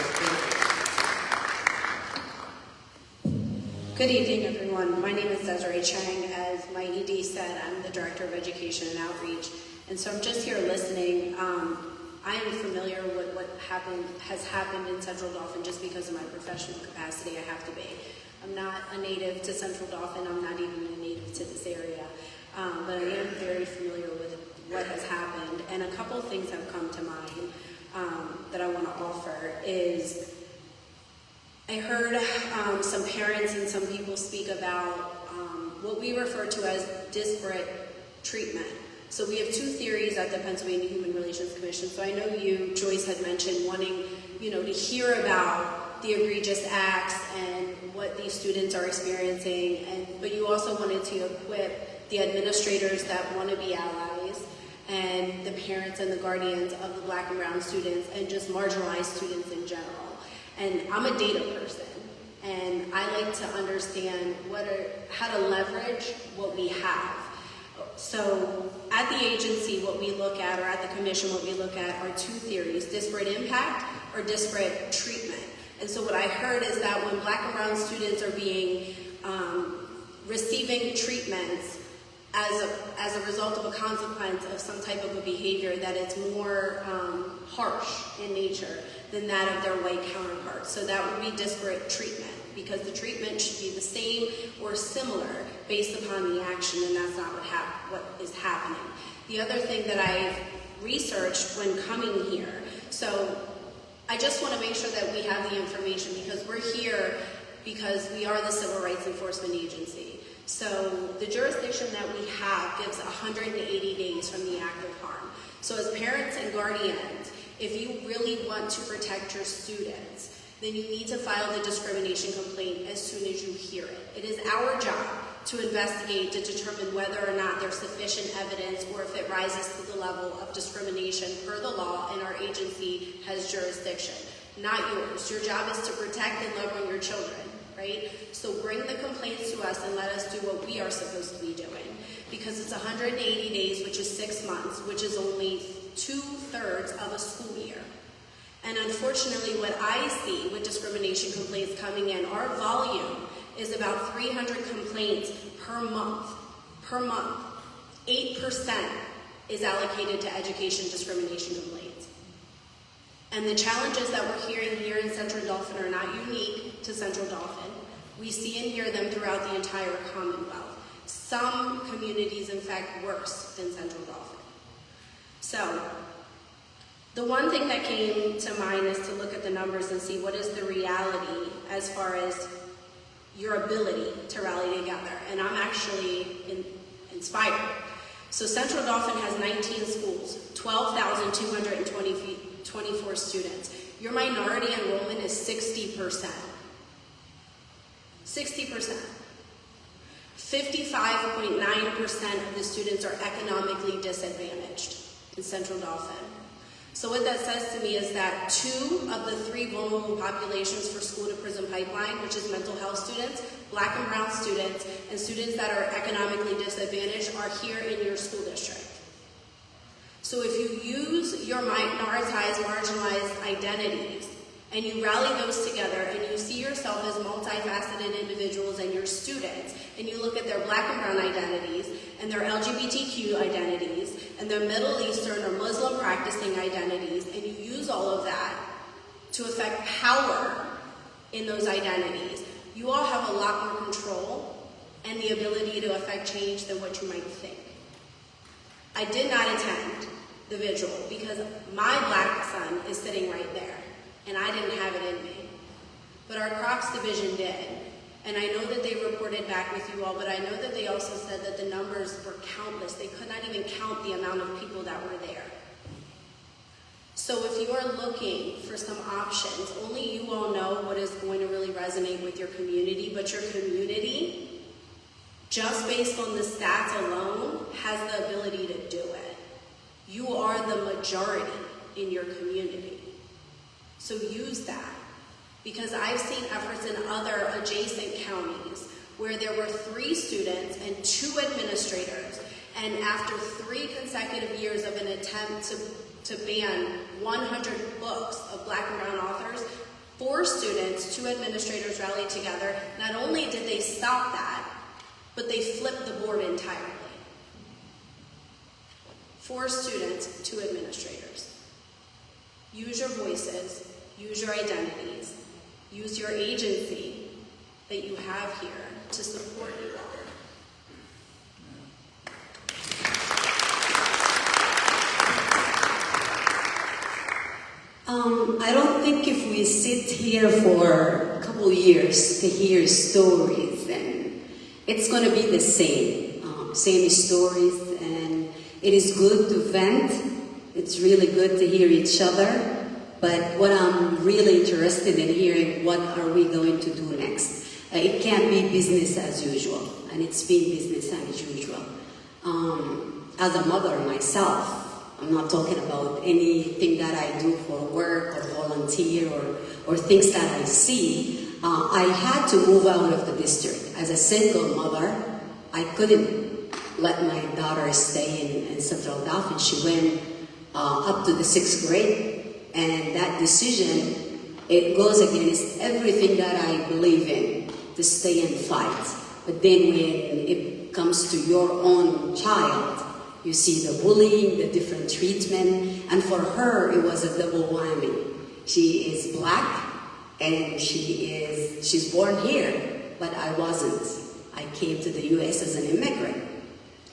Good evening, everyone. My name is Desiree Chang. As my ED said, I'm the Director of Education and Outreach. And so I'm just here listening. I am familiar with what has happened in Central Dauphin just because of my professional capacity. I have to be. I'm not a native to Central Dauphin. I'm not even a native to this area. But I am very familiar with what has happened. And a couple of things have come to mind that I want to offer is I heard some parents and some people speak about what we refer to as disparate treatment. So we have two theories at the Pennsylvania Human Relations Commission. So I know you, Joyce, had mentioned wanting, to hear about the egregious acts and what these students are experiencing, but you also wanted to equip the administrators that want to be allies, and the parents and the guardians of the Black and brown students, and just marginalized students in general. And I'm a data person, and I like to understand how to leverage what we have. So at the agency, what we look at, or at the commission, what we look at are two theories: disparate impact or disparate treatment. And so what I heard is that when Black and brown students are being receiving treatments as a result of a consequence of some type of a behavior, that it's more harsh in nature than that of their white counterparts. So that would be disparate treatment, because the treatment should be the same or similar based upon the action, and that's not what is happening. The other thing that I've researched when coming here, so I just want to make sure that we have the information, because we're here because we are the Civil Rights Enforcement Agency. So the jurisdiction that we have gives 180 days from the act of harm. So as parents and guardians, if you really want to protect your students, then you need to file the discrimination complaint as soon as you hear it. It is our job to investigate, to determine whether or not there's sufficient evidence, or if it rises to the level of discrimination per the law, and our agency has jurisdiction, not yours. Your job is to protect and love on your children, right? So bring the complaints to us and let us do what we are supposed to be doing, because it's 180 days, which is 6 months, which is only 2/3 of a school year. And unfortunately, what I see with discrimination complaints coming in, our volume is about 300 complaints per month. 8% is allocated to education discrimination complaints. And the challenges that we're hearing here in Central Dauphin are not unique to Central Dauphin. We see and hear them throughout the entire Commonwealth. Some communities, in fact, worse than Central Dauphin. So, the one thing that came to mind is to look at the numbers and see what is the reality as far as your ability to rally together. And I'm actually inspired. So Central Dauphin has 19 schools, 12,224 students. Your minority enrollment is 60%. 60%. 55.9% of the students are economically disadvantaged in Central Dauphin. So what that says to me is that 2 of the 3 vulnerable populations for school to prison pipeline, which is mental health students, Black and brown students, and students that are economically disadvantaged, are here in your school district. So if you use your minoritized, marginalized identities, and you rally those together, and you see yourself as multifaceted individuals and your students, and you look at their Black and brown identities, and their LGBTQ identities, and their Middle Eastern or Muslim practicing identities, and you use all of that to affect power in those identities, you all have a lot more control and the ability to affect change than what you might think. I did not attend the vigil because my Black son is sitting right there, and I didn't have it in me. But our Crocs division did. And I know that they reported back with you all, but I know that they also said that the numbers were countless. They could not even count the amount of people that were there. So if you are looking for some options, only you all know what is going to really resonate with your community, but your community, just based on the stats alone, has the ability to do it. You are the majority in your community. So use that. Because I've seen efforts in other adjacent counties where there were 3 students and 2 administrators, and after 3 consecutive years of an attempt to ban 100 books of Black and brown authors, 4 students, 2 administrators rallied together. Not only did they stop that, but they flipped the board entirely. 4 students, 2 administrators. Use your voices, use your identities. Use your agency that you have here to support you all. I don't think if we sit here for a couple years to hear stories, then it's going to be the same stories, and it is good to vent. It's really good to hear each other. But what I'm really interested in hearing, what are we going to do next? It can't be business as usual, and it's been business as usual. As a mother myself, I'm not talking about anything that I do for work or volunteer or things that I see. I had to move out of the district. As a single mother, I couldn't let my daughter stay in Central Dauphin. She went up to the 6th grade, and that decision, it goes against everything that I believe in, to stay and fight. But then when it comes to your own child, you see the bullying, the different treatment, and for her, it was a double whammy. She is black, and she's born here, but I wasn't. I came to the U.S. as an immigrant.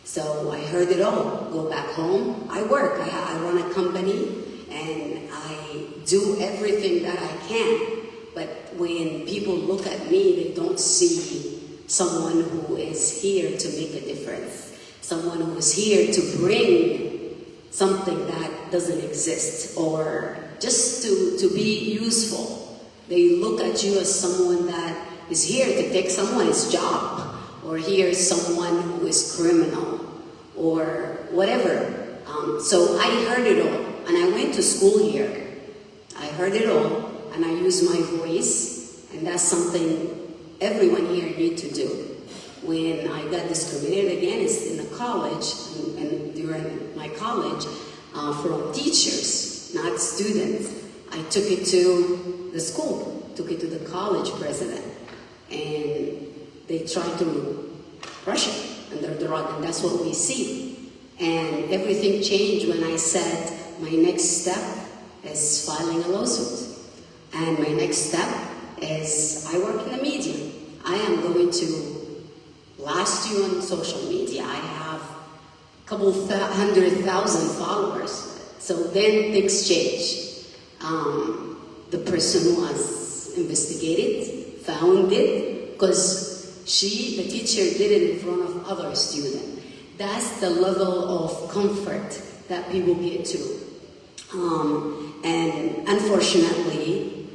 So I heard it all. Go back home, I work, I run a company, and I do everything that I can. But when people look at me, they don't see someone who is here to make a difference. Someone who is here to bring something that doesn't exist, or just to be useful. They look at you as someone that is here to take someone's job, or here is someone who is criminal, or whatever. So I heard it all, and I went to school here. I heard it all, and I used my voice, and that's something everyone here needs to do. When I got discriminated against in the college, and during my college, from teachers, not students, I took it to the school, took it to the college president, and they tried to brush it under the rug, and that's what we see. And everything changed when I said my next step is filing a lawsuit. And my next step is I work in the media. I am going to blast you on social media. I have a couple 100,000 followers. So then things change. The person who was investigated found it because the teacher did it in front of other students. That's the level of comfort that people get to. And unfortunately,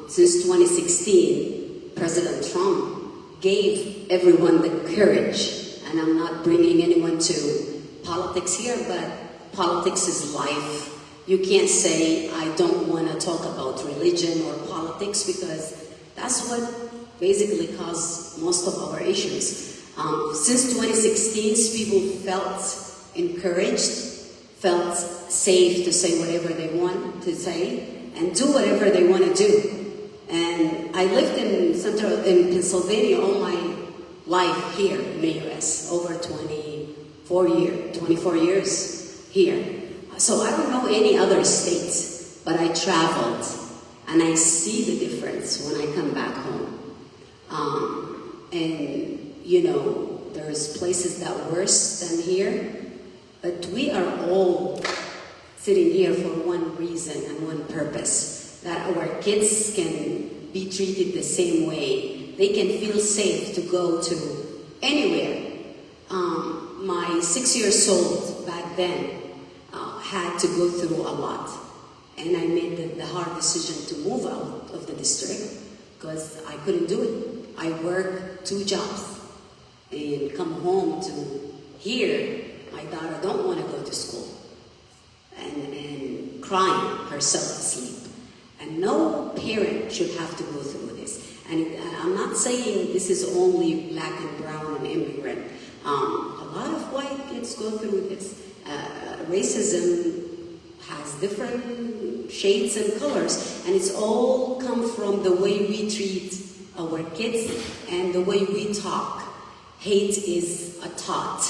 since 2016, President Trump gave everyone the courage, and I'm not bringing anyone to politics here, but politics is life. You can't say, I don't want to talk about religion or politics, because that's what basically caused most of our issues. Since 2016, people felt encouraged, felt safe to say whatever they want to say, and do whatever they want to do. And I lived in Pennsylvania all my life here in the U.S., over 24 years here. So I don't know any other states, but I traveled, and I see the difference when I come back home. And you know, there's places that are worse than here, but we are all sitting here for one reason and one purpose, that our kids can be treated the same way. They can feel safe to go to anywhere. My 6-year-old back then had to go through a lot, and I made the hard decision to move out of the district because I couldn't do it. I work 2 jobs and come home to hear my daughter don't want to go to school and crying herself to sleep. And no parent should have to go through this. And I'm not saying this is only black and brown and immigrant. A lot of white kids go through this. Racism has different shades and colors, and it's all come from the way we treat our kids and the way we talk. Hate is a taught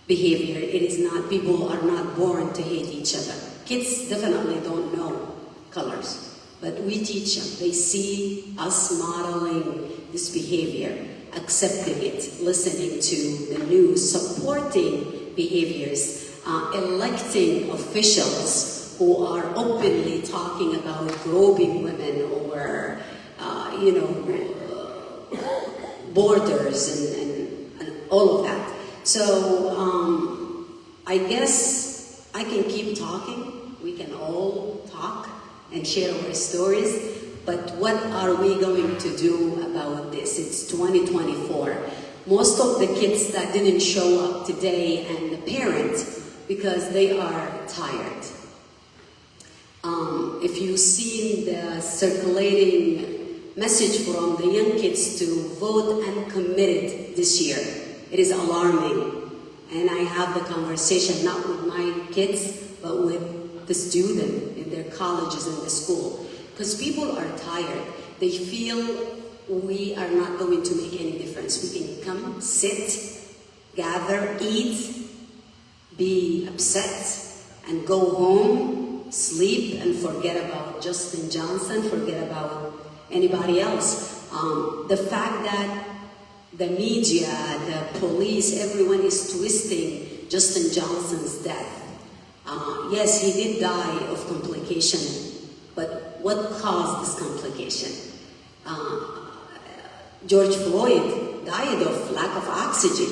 behavior. It is not, people are not born to hate each other. Kids definitely don't know colors, but we teach them. They see us modeling this behavior, accepting it, listening to the news, supporting behaviors, electing officials who are openly talking about groping women or, borders and all of that. So I guess I can keep talking. We can all talk and share our stories, but what are we going to do about this? this. It's 2024. Most of the kids that didn't show up today and the parents, because they are tired. If you've seen the circulating message from the young kids to vote uncommitted this year, it is alarming. And I have the conversation not with my kids, but with the student in their colleges and the school. Because people are tired. They feel we are not going to make any difference. We can come, sit, gather, eat, be upset, and go home, sleep, and forget about Justin Johnson, forget about anybody else. The fact that the media, the police, everyone is twisting Justin Johnson's death. Yes, he did die of complication, but what caused this complication? George Floyd died of lack of oxygen,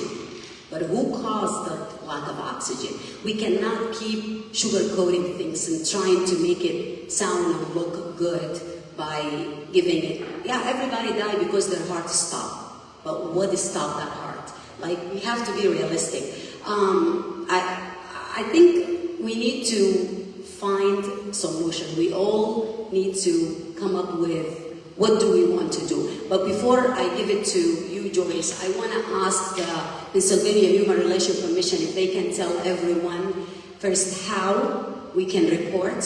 but who caused the lack of oxygen? We cannot keep sugarcoating things and trying to make it sound and look good by giving it, yeah, everybody died because their heart stopped, but what stopped that heart? Like, we have to be realistic. I think we need to find solution. We all need to come up with what do we want to do. But before I give it to you, Joyce, I want to ask the Pennsylvania Human Relations Commission if they can tell everyone first how we can report,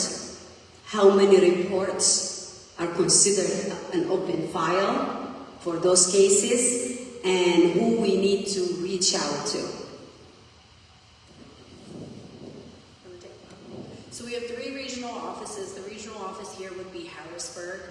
how many reports are considered an open file for those cases, and who we need to reach out to. So we have 3 regional offices. The regional office here would be Harrisburg.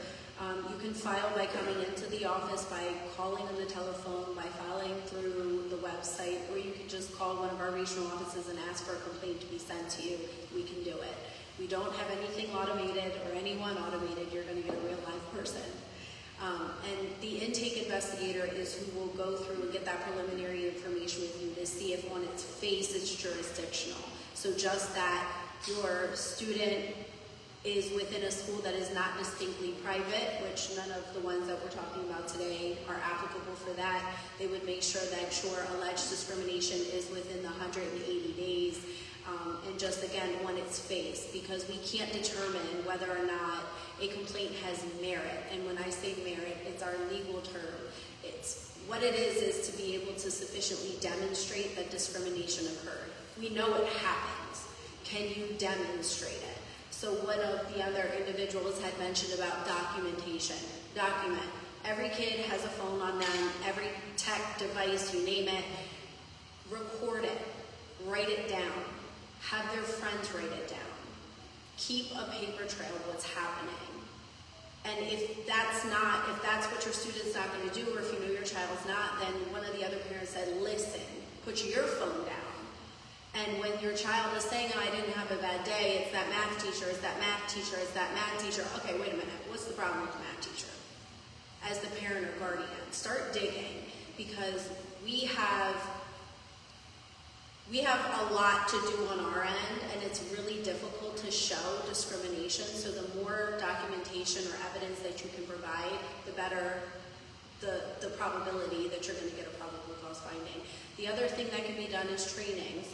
You can file by coming into the office, by calling on the telephone, by filing through the website, or you can just call one of our regional offices and ask for a complaint to be sent to you. We can do it. We don't have anything automated or anyone automated. You're going to get a real live person. And the intake investigator is who will go through and get that preliminary information with you to see if on its face it's jurisdictional. So just that your student is within a school that is not distinctly private, which none of the ones that we're talking about today are applicable for that. They would make sure that your alleged discrimination is within the 180 days, and just again on its face, because we can't determine whether or not a complaint has merit. And when I say merit, it's our legal term. It's what it is to be able to sufficiently demonstrate that discrimination occurred. We know it happens. Can you demonstrate it? So one of the other individuals had mentioned about documentation. Document. Every kid has a phone on them, every tech device, you name it. Record it. Write it down. Have their friends write it down. Keep a paper trail of what's happening. And if that's what your student's not going to do, or if you know your child's not, then one of the other parents said, listen, put your phone down. And when your child is saying, oh, I didn't have a bad day, it's that math teacher, it's that math teacher, it's that math teacher. Okay, wait a minute. What's the problem with the math teacher? As the parent or guardian, start digging, because we have a lot to do on our end, and it's really difficult to show discrimination. So the more documentation or evidence that you can provide, the better the probability that you're going to get a probable cause finding. The other thing that can be done is trainings.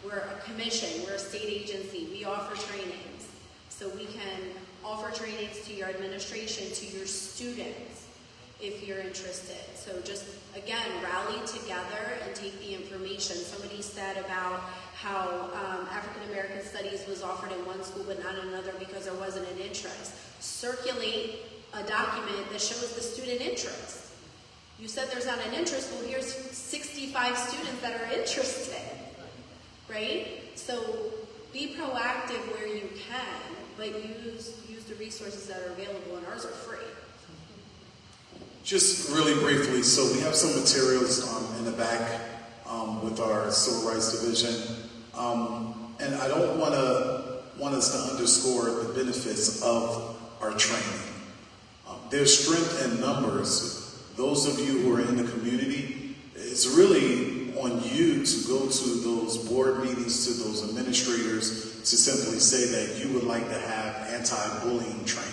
We're a commission, we're a state agency, we offer trainings. So we can offer trainings to your administration, to your students, if you're interested. So just, again, rally together and take the information. Somebody said about how African American Studies was offered in one school but not in another because there wasn't an interest. Circulate a document that shows the student interest. You said there's not an interest, well here's 65 students that are interested. Right? So be proactive where you can, but use the resources that are available, and ours are free. Just really briefly, so we have some materials in the back with our Civil Rights Division, and I don't want us to underscore the benefits of our training. There's strength in numbers. Those of you who are in the community, it's really on you to go to those board meetings, to those administrators, to simply say that you would like to have anti-bullying training.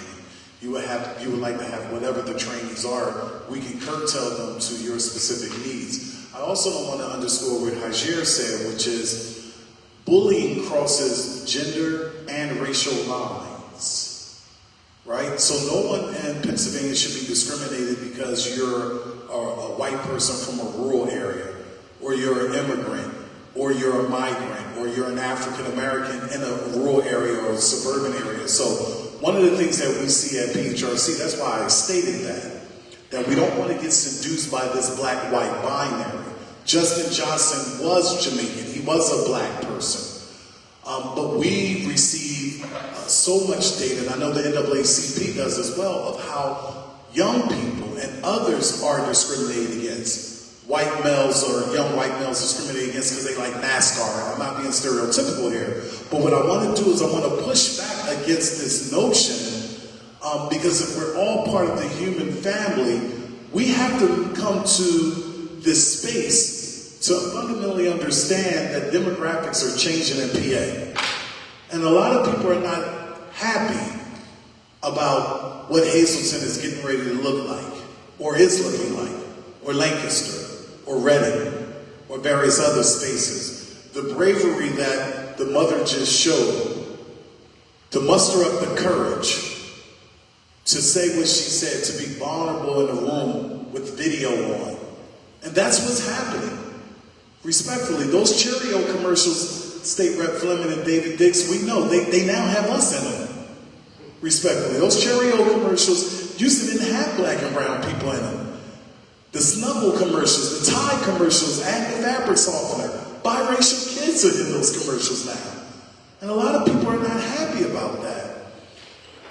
you would like to have whatever the trainings are, we can curtail them to your specific needs. I also want to underscore what Hajer said, which is bullying crosses gender and racial lines, right? So no one in Pennsylvania should be discriminated because you're a white person from a rural area, or you're an immigrant, or you're a migrant, or you're an African American in a rural area or a suburban area. So one of the things that we see at PHRC, that's why I stated that we don't want to get seduced by this black-white binary. Justin Johnson was Jamaican, he was a black person. But we receive so much data, and I know the NAACP does as well, of how young people and others are discriminated against. White males or young white males discriminated against because they like NASCAR. I'm not being stereotypical here. But what I want to do is I want to push back against this notion because if we're all part of the human family, we have to come to this space to fundamentally understand that demographics are changing in PA. And a lot of people are not happy about what Hazleton is getting ready to look like, or is looking like, or Lancaster, or Reading, or various other spaces. The bravery that the mother just showed to muster up the courage to say what she said, to be vulnerable in a room with video on. And that's what's happening. Respectfully, those Cheerio commercials, State Rep Fleming and David Dix, we know they now have us in them. Respectfully, those Cheerio commercials used to didn't have black and brown people in them. The Snuggle commercials, the Tide commercials, and the fabric softener. Biracial kids are in those commercials now. And a lot of people are not happy about that.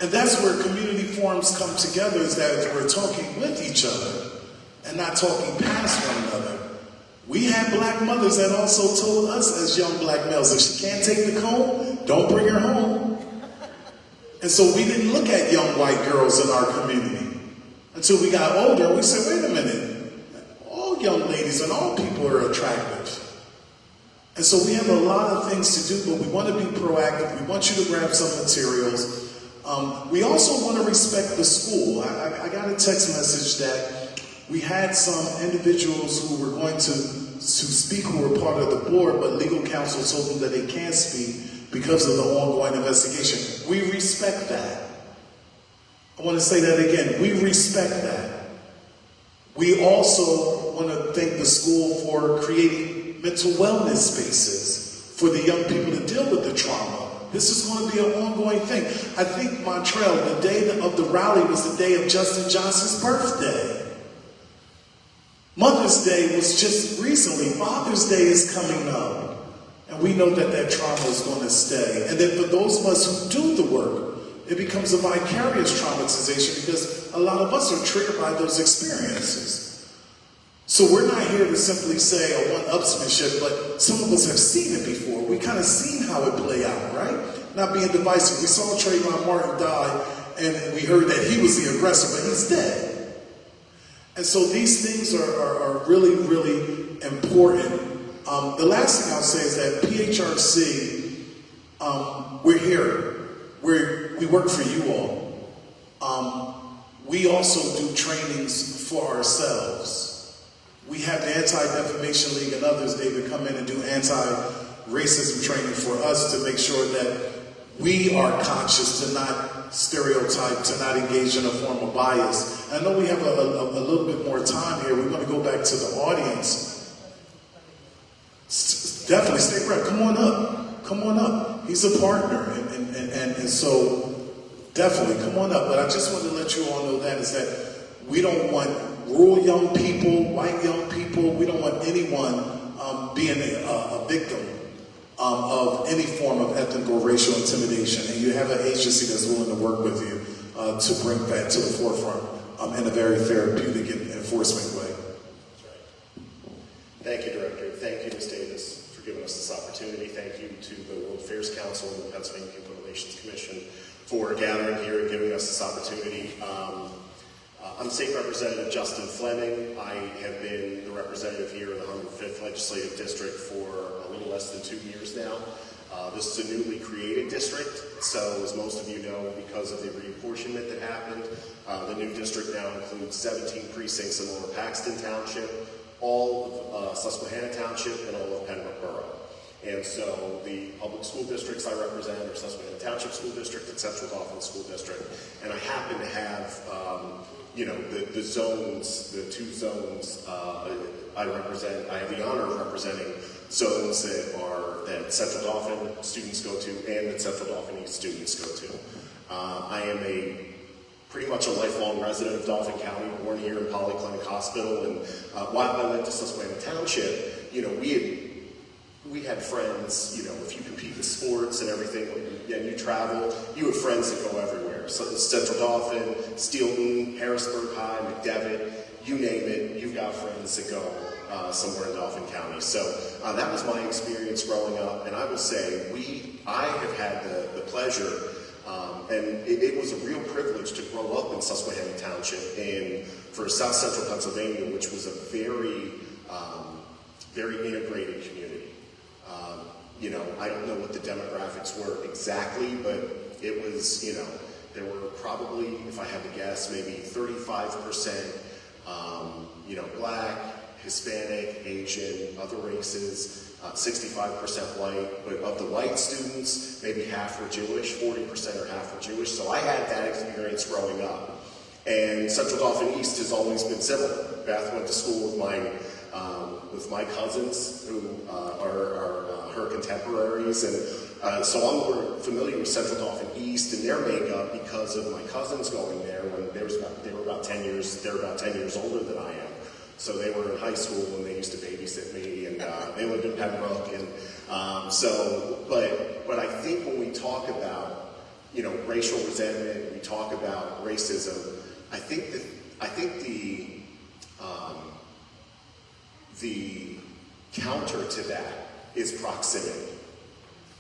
And that's where community forums come together, is that we're talking with each other and not talking past one another. We had black mothers that also told us as young black males, if she can't take the comb, don't bring her home. And so we didn't look at young white girls in our community until we got older and we said, wait a minute, all young ladies and all people are attractive. And so we have a lot of things to do, but we want to be proactive. We want you to grab some materials. We also want to respect the school. I got a text message that we had some individuals who were going to speak who were part of the board, but legal counsel told them that they can't speak because of the ongoing investigation. We respect that. I want to say that again. We respect that. We also want to thank the school for creating mental wellness spaces for the young people to deal with the trauma. This is going to be an ongoing thing. I think, Montrell, the day of the rally was the day of Justin Johnson's birthday. Mother's Day was just recently. Father's Day is coming up. And we know that that trauma is going to stay. And then for those of us who do the work, it becomes a vicarious traumatization because a lot of us are triggered by those experiences. So we're not here to simply say a one-upsmanship, but some of us have seen it before. We kind of seen how it play out, right? Not being divisive. We saw Trayvon Martin die, and we heard that he was the aggressor, but he's dead. And so these things are really, really important. The last thing I'll say is that PHRC, we're here. We work for you all. We also do trainings for ourselves. We have the Anti-Defamation League and others, they would come in and do anti-racism training for us to make sure that we are conscious to not stereotype, to not engage in a form of bias. And I know we have a little bit more time here. We want to go back to the audience. Definitely, State Rep, come on up. Come on up. He's a partner. And so, definitely, come on up. But I just want to let you all know that is that we don't want rural young people, white young people, we don't want anyone being a victim of any form of ethnic or racial intimidation. And you have an agency that's willing to work with you to bring that to the forefront in a very therapeutic and enforcement way. Thank you, Director. Thank you, Ms. Davis, for giving us this opportunity. Thank you to the World Affairs Council and the Pennsylvania People Relations Commission for gathering here and giving us this opportunity. I'm State Representative Justin Fleming. I have been the representative here in the 105th Legislative District for a little less than 2 years now. This is a newly created district, so as most of you know, because of the reapportionment that happened, the new district now includes 17 precincts in Lower Paxton Township, all of Susquehanna Township, and all of Pembroke Borough. And so the public school districts I represent are Susquehanna Township School District and Central Dauphin School District. And I happen to have, the zones, the two zones I represent. I have the honor of representing zones that Central Dauphin students go to and that Central Dauphin East students go to. I am pretty much a lifelong resident of Dauphin County, born here in Polyclinic Hospital. And while I went to Susquehanna Township, we had friends, if you compete in sports and everything, and you travel, you have friends that go everywhere. So Central Dauphin, Steelton, Harrisburg High, McDevitt, you name it, you've got friends that go somewhere in Dauphin County. So that was my experience growing up, and I will say, I have had the pleasure, and it was a real privilege to grow up in Susquehanna Township for South Central Pennsylvania, which was a very, very integrated community. I don't know what the demographics were exactly, but it was, there were probably, if I had to guess, maybe 35%, Black, Hispanic, Asian, other races, 65% white, but of the white students, maybe half were Jewish, 40% or half were Jewish, so I had that experience growing up. And Central Dauphin East has always been similar. Beth went to school with my cousins, who are her contemporaries, and so I'm more familiar with Central Dauphin East and their makeup because of my cousins going there when they were about 10 years older than I am. So they were in high school when they used to babysit me, and they lived in Pembroke, and but I think when we talk about racial resentment, we talk about racism, I think the counter to that is proximity,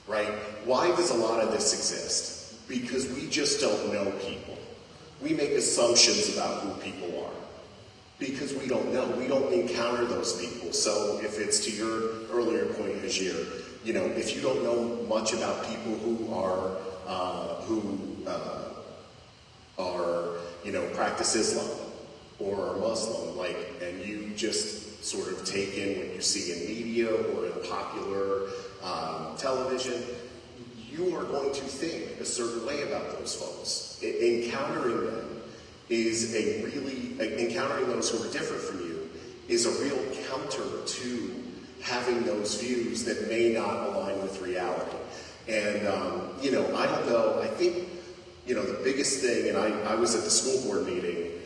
right? Why does a lot of this exist? Because we just don't know people. We make assumptions about who people are because we don't know. We don't encounter those people. So if it's to your earlier point, Ajir, if you don't know much about people who are practice Islam or are Muslim, and you just sort of take in what you see in media or in popular television, you are going to think a certain way about those folks. Encountering them encountering those who are different from you is a real counter to having those views that may not align with reality. And, I don't know, I think, the biggest thing, and I was at the school board meeting,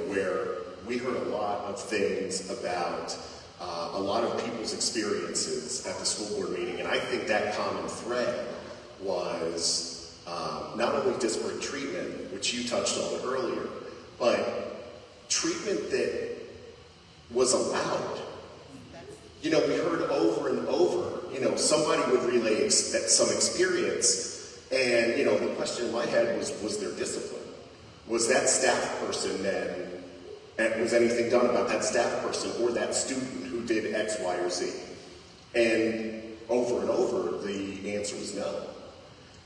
where we heard a lot of things about a lot of people's experiences at the school board meeting, and I think that common thread was not only disparate treatment, which you touched on earlier, but treatment that was allowed. We heard over and over, somebody would relay some experience, and, the question in my head was there discipline? Was that staff person and was anything done about that staff person or that student who did X, Y, or Z? And over, the answer was no.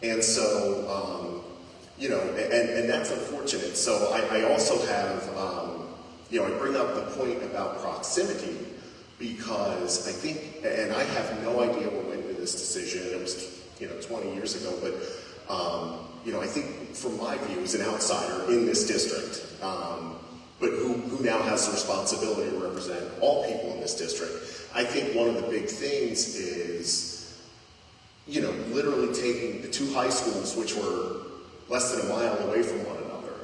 And so, and that's unfortunate. So I also have, I bring up the point about proximity because I think, and I have no idea what went into this decision. It was, 20 years ago, but, I think from my view as an outsider in this district, but who now has the responsibility to represent all people in this district, I think one of the big things is, literally taking the two high schools, which were less than a mile away from one another,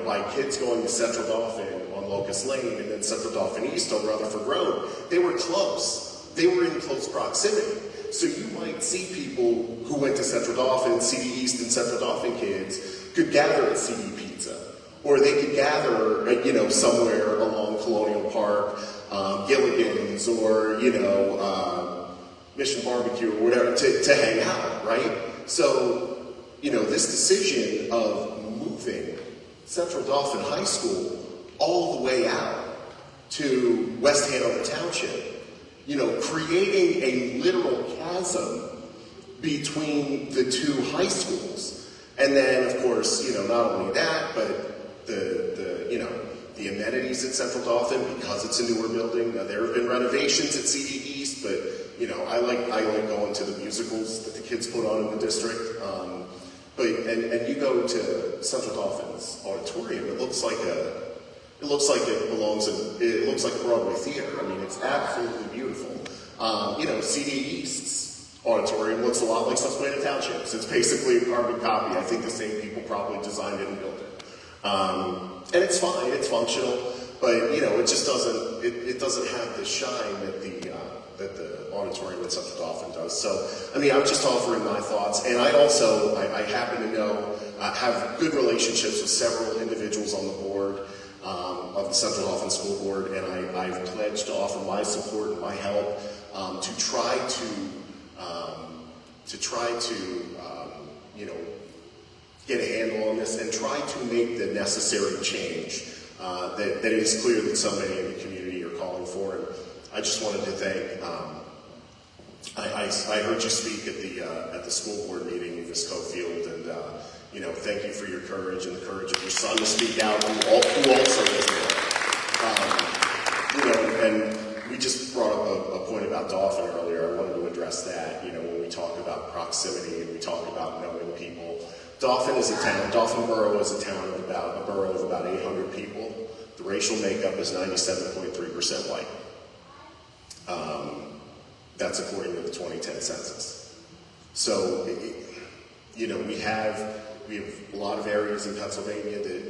by kids going to Central Dauphin on Locust Lane and then Central Dauphin East on Rutherford Road, they were close. They were in close proximity. So you might see people who went to Central Dauphin, CD East and Central Dauphin kids could gather at CD Pizza. Or they could gather, somewhere along Colonial Park, Gilligan's, or, Mission Barbecue, or whatever, to hang out, right? So, this decision of moving Central Dauphin High School all the way out to West Hanover Township, creating a literal chasm between the two high schools. And then, of course, not only that, but the amenities at Central Dauphin, because it's a newer building. Now, there have been renovations at CD East, but I like going to the musicals that the kids put on in the district. And you go to Central Dauphin's auditorium, it looks like it belongs in. It looks like a Broadway theater. I mean, it's absolutely beautiful. CD East's auditorium looks a lot like Susquehanna Township's. It's basically a carbon copy. I think the same people probably designed it and built it. And it's fine. It's functional, but it just doesn't. It doesn't have the shine that the auditorium at Central Dauphin does. So, I'm just offering my thoughts, and I happen to know have good relationships with several individuals on the board of the Central Dauphin School Board, and I've pledged to offer my support and my help to try to get a handle on this and try to make the necessary change that it is clear that so many in the community are calling for. And I just wanted to thank. I heard you speak at the school board meeting, Ms. Cofield, and thank you for your courage and the courage of your son to speak out, who also is there. And we just brought up a point about Dauphin earlier. I wanted to address that. When we talk about proximity and we talk about knowing people, Dauphin is a town. Dauphin Borough is a borough of about 800 people. The racial makeup is 97.3% white. That's according to the 2010 census. So, we have a lot of areas in Pennsylvania that,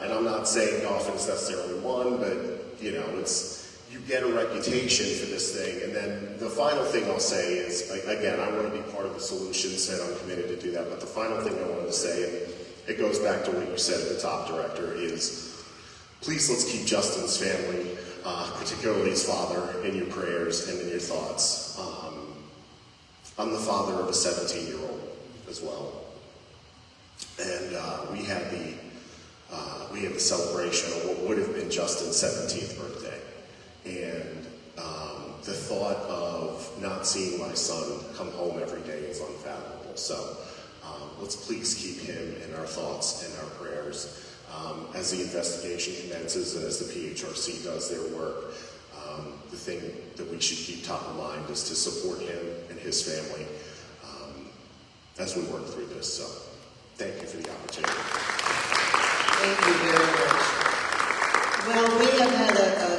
and I'm not saying Dauphin is necessarily one, but, you get a reputation for this thing. And then the final thing I'll say is, again, I want to be part of the solution, and I'm committed to do that. But the final thing I wanted to say, and it goes back to what you said at the top, Director, is please let's keep Justin's family, particularly his father, in your prayers and in your thoughts. I'm the father of a 17-year-old as well. And we had the celebration of what would have been Justin's 17th birthday. And the thought of not seeing my son come home every day is unfathomable. So let's please keep him in our thoughts and our prayers as the investigation commences and as the PHRC does their work. The thing that we should keep top of mind is to support him and his family as we work through this. So thank you for the opportunity. Thank you very much. Well, we have had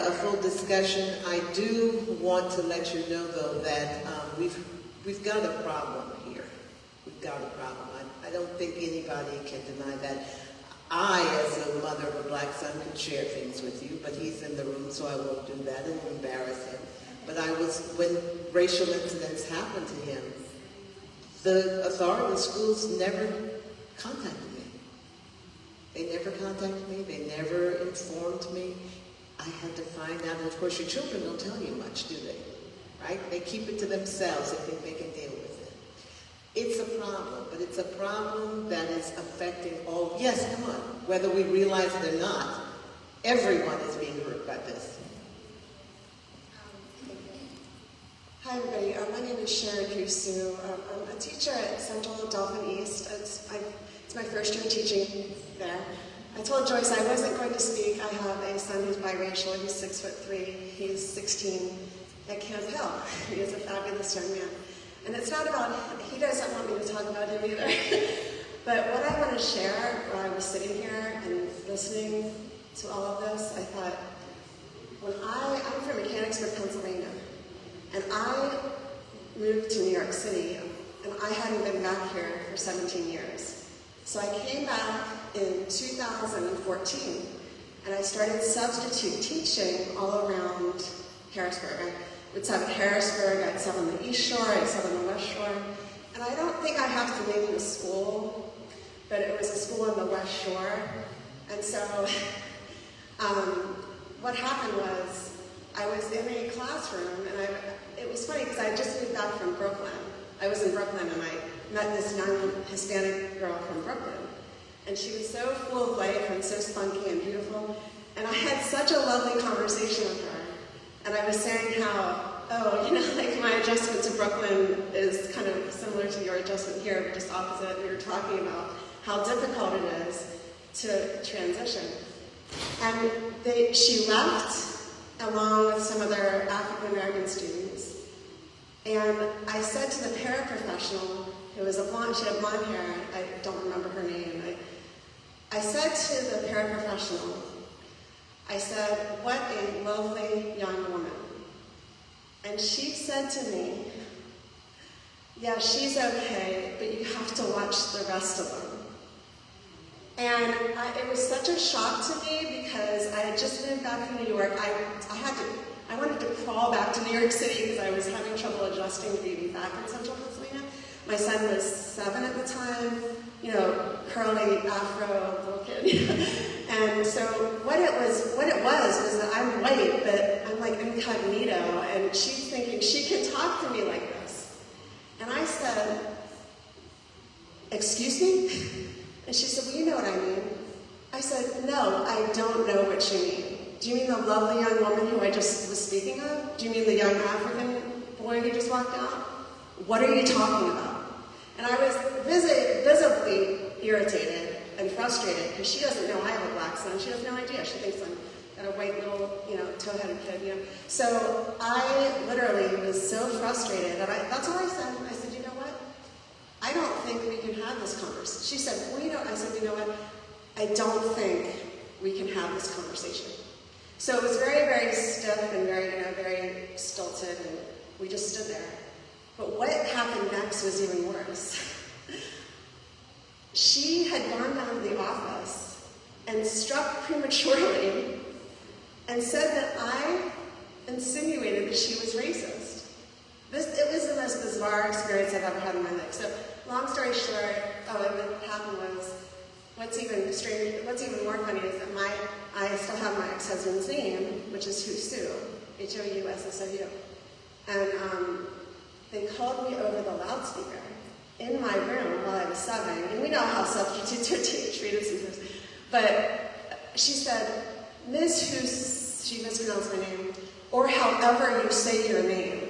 a full discussion. I do want to let you know, though, that we've got a problem here. We've got a problem. I don't think anybody can deny that. I, as a mother of a black son, could share things with you, but he's in the room, so I won't do that and embarrass him. But when racial incidents happened to him, the authority of schools never contacted me. They never contacted me. They never informed me. I had to find out. And of course, your children don't tell you much, do they? Right? They keep it to themselves. They think they can deal with it. It's a problem, but it's a problem that is affecting all. Yes, come on. Whether we realize it or not, everyone is being hurt by this. Hi, everybody. My name is Sharon Husu. I'm a teacher at Central Dauphin East. It's my first year teaching there. I told Joyce I wasn't going to speak. I have a son who's biracial. He's 6'3". He's 16 at Camp Hill. He is a fabulous young man. And it's not about, he doesn't want me to talk about him either. But what I want to share, while I was sitting here and listening to all of this, I thought, I'm from Mechanicsburg, Pennsylvania. And I moved to New York City, and I hadn't been back here for 17 years. So I came back in 2014, and I started substitute teaching all around Harrisburg. I would sub at Harrisburg, I'd sub on the East Shore, I'd sub on the West Shore. And I don't think I have to name the school, but it was a school on the West Shore. And so what happened was, I was in a classroom, and it was funny because I had just moved back from Brooklyn. I was in Brooklyn, and I met this young Hispanic girl from Brooklyn. And she was so full of life and so spunky and beautiful. And I had such a lovely conversation with her. And I was saying how, like my adjustment to Brooklyn is kind of similar to your adjustment here, but just opposite. We were talking about how difficult it is to transition. And she left along with some other African American students. And I said to the paraprofessional, who was a blonde, she had blonde hair, I don't remember her name. I said to the paraprofessional, I said, what a lovely young woman. And she said to me, yeah, she's okay, but you have to watch the rest of them. And it was such a shock to me because I had just moved back from New York. I wanted to crawl back to New York City because I was having trouble adjusting to being back in Central Pennsylvania. My son was 7 at the time, curly afro little kid. And so what it was that I'm white, but I'm like incognito, and she's thinking she can talk to me like this. And I said, excuse me? And she said, well, you know what I mean. I said, no, I don't know what you mean. Do you mean the lovely young woman who I just was speaking of? Do you mean the young African boy who just walked out? What are you talking about? And I was visibly irritated and frustrated because she doesn't know I have a black son. She has no idea. She thinks I'm got a white little, tow-headed kid, So I literally was so frustrated, and that's all I said. I said, you know what? I don't think we can have this conversation. She said, I said, you know what? I don't think we can have this conversation. So it was very, very stiff and very, very stilted, and we just stood there. But what happened next was even worse. She had gone down to the office and struck prematurely and said that I insinuated that she was racist. It was the most bizarre experience I've ever had in my life. So, long story short, what happened was, what's even more funny is that I still have my ex-husband's name, which is Hussou, H-O-U-S-S-O-U. And they called me over the loudspeaker in my room while I was subbing, and we know how substitutes are treated sometimes. But she said, Ms. Huss, she mispronounced my name, or however you say your name.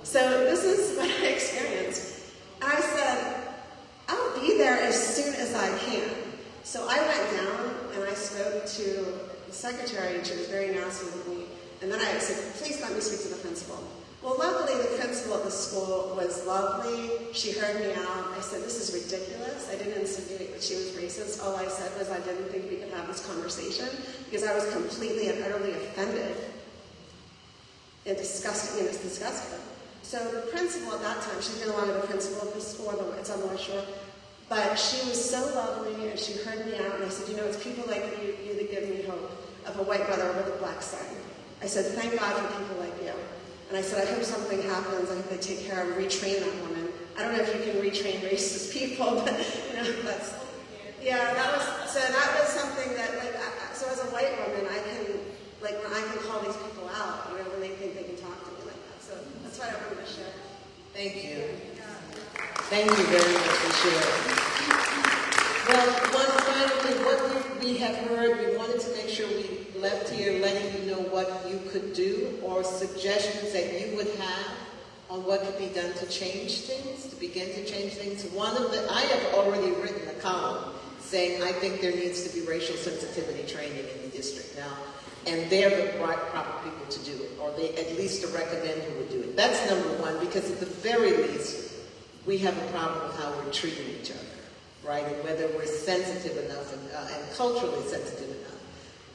So this is what I experienced. And I said, I'll be there as soon as I can. So I went down and I spoke to the secretary, and she was very nasty with me. And then I said, please let me speak to the principal. Well, luckily, the principal at the school was lovely. She heard me out. I said, this is ridiculous. I didn't insinuate that she was racist. All I said was I didn't think we could have this conversation because I was completely and utterly offended and disgusted. It's disgusting. So the principal at that time, she's no longer the principal of the school, it's on North Shore, but she was so lovely, and she heard me out, and I said, it's people like you that give me hope of a white brother with a black son. I said, thank God for people like you. And I said, I hope something happens. I hope they take care of and retrain that woman. I don't know if you can retrain racist people, but that's, that was something that, so as a white woman, I can call these people out, when they think they can talk to me like that. So that's what I wanted to share. Thank you. Thank you very much for sharing. Well, one final thing, what we have heard, we wanted to make sure we left here letting you know what you could do or suggestions that you would have on what could be done to change things, to begin to change things. I have already written a column saying I think there needs to be racial sensitivity training in the district now, and they're the proper people to do it, or they at least to recommend who would do it. That's number one, because at the very least, we have a problem with how we're treating each other, right? And whether we're sensitive enough and culturally sensitive enough.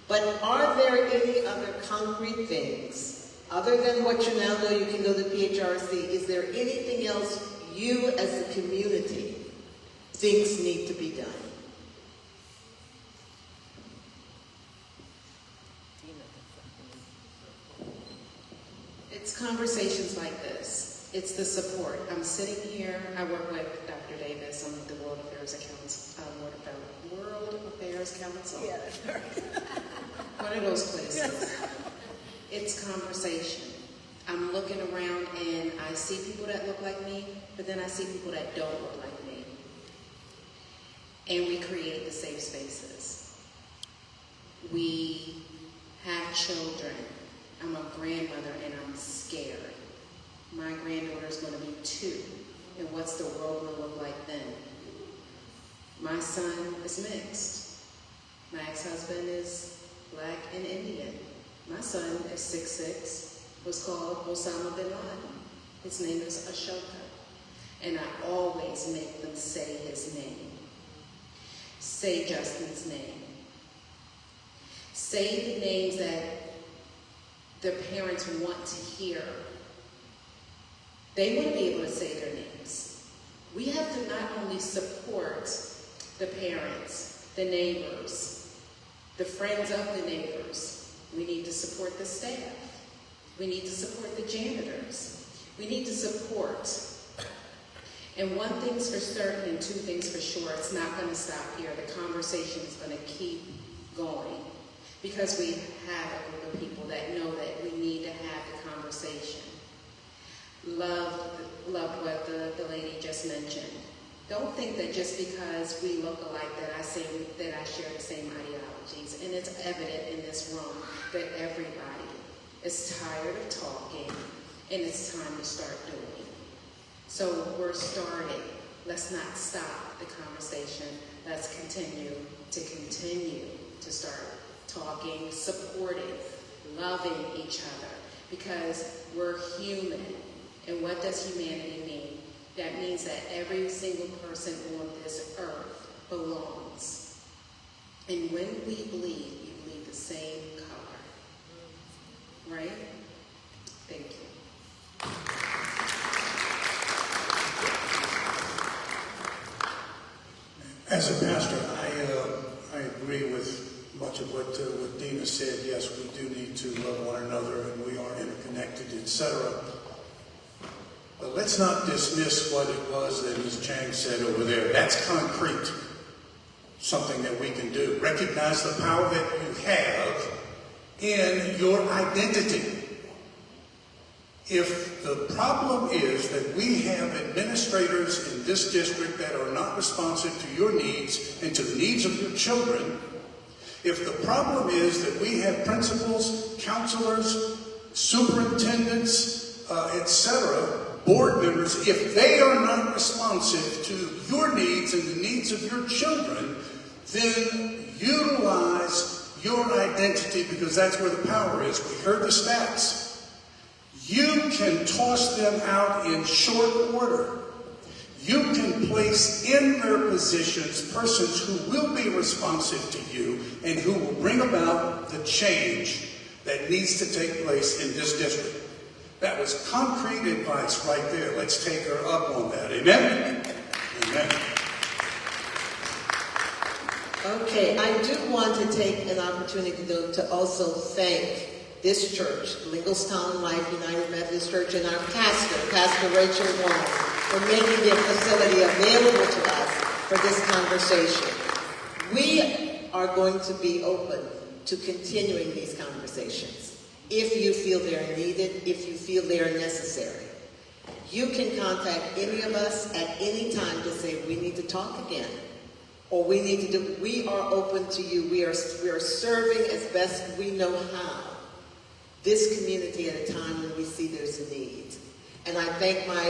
But are there any other concrete things, other than what you now know you can go to PHRC, is there anything else you as a community thinks need to be done? It's conversations like this. It's the support. I'm sitting here. I work with Dr. Davis on the World Affairs Council. Yeah. One of those places. It's conversation. I'm looking around and I see people that look like me, but then I see people that don't look like me. And we create the safe spaces. We have children I'm a grandmother and I'm scared. My granddaughter's going to be 2. And what's the world going to look like then? My son is mixed. My ex-husband is Black and Indian. My son is 6'6", was called Osama bin Laden. His name is Ashoka. And I always make them say his name. Say Justin's name. Say the names that their parents want to hear. They want to be able to say their names. We have to not only support the parents, the neighbors, the friends of the neighbors. We need to support the staff. We need to support the janitors. We need to support. And one thing's for certain and 2 things for sure, it's not going to stop here. The conversation is going to keep going because we have a group of people that know that we need to have the conversation. Loved what the lady just mentioned. Don't think that just because we look alike that I share the same ideologies. And it's evident in this room that everybody is tired of talking and it's time to start doing. So we're starting. Let's not stop the conversation. Let's continue to start talking, supporting, loving each other because we're human. And what does humanity mean? That means that every single person on this earth belongs. And when we bleed, we bleed the same color. Right? Thank you. As a pastor, I agree with much of what Dina said. Yes, we do need to love one another, and we are interconnected, etc. But let's not dismiss what it was that Ms. Chang said over there. That's concrete, something that we can do. Recognize the power that you have in your identity. If the problem is that we have administrators in this district that are not responsive to your needs and to the needs of your children, if the problem is that we have principals, counselors, superintendents, etc., board members, if they are not responsive to your needs and the needs of your children, then utilize your identity because that's where the power is. We heard the stats. You can toss them out in short order. You can place in their positions persons who will be responsive to you and who will bring about the change that needs to take place in this district. That was concrete advice right there. Let's take her up on that. Amen? Amen. Okay, I do want to take an opportunity, though, to also thank this church, Linglestown Life United Methodist Church, and our pastor, Pastor Rachel Wong, for making their facility available to us for this conversation. We are going to be open to continuing these conversations. If you feel they're needed, if you feel they're necessary. You can contact any of us at any time to say, we need to talk again. Or we need to do, we are open to you. We are serving as best we know how this community at a time when we see there's a need. And I thank my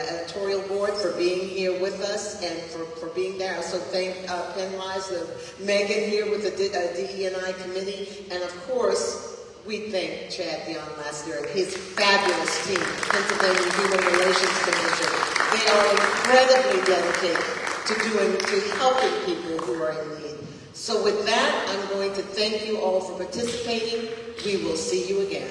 editorial board for being here with us and for being there. I also thank PennLive, Megan here with the DE&I committee. And of course, we thank Chad Dion Laster and his fabulous team, Pennsylvania Human Relations Commission. They are incredibly dedicated to helping people who are in need. So with that, I'm going to thank you all for participating. We will see you again.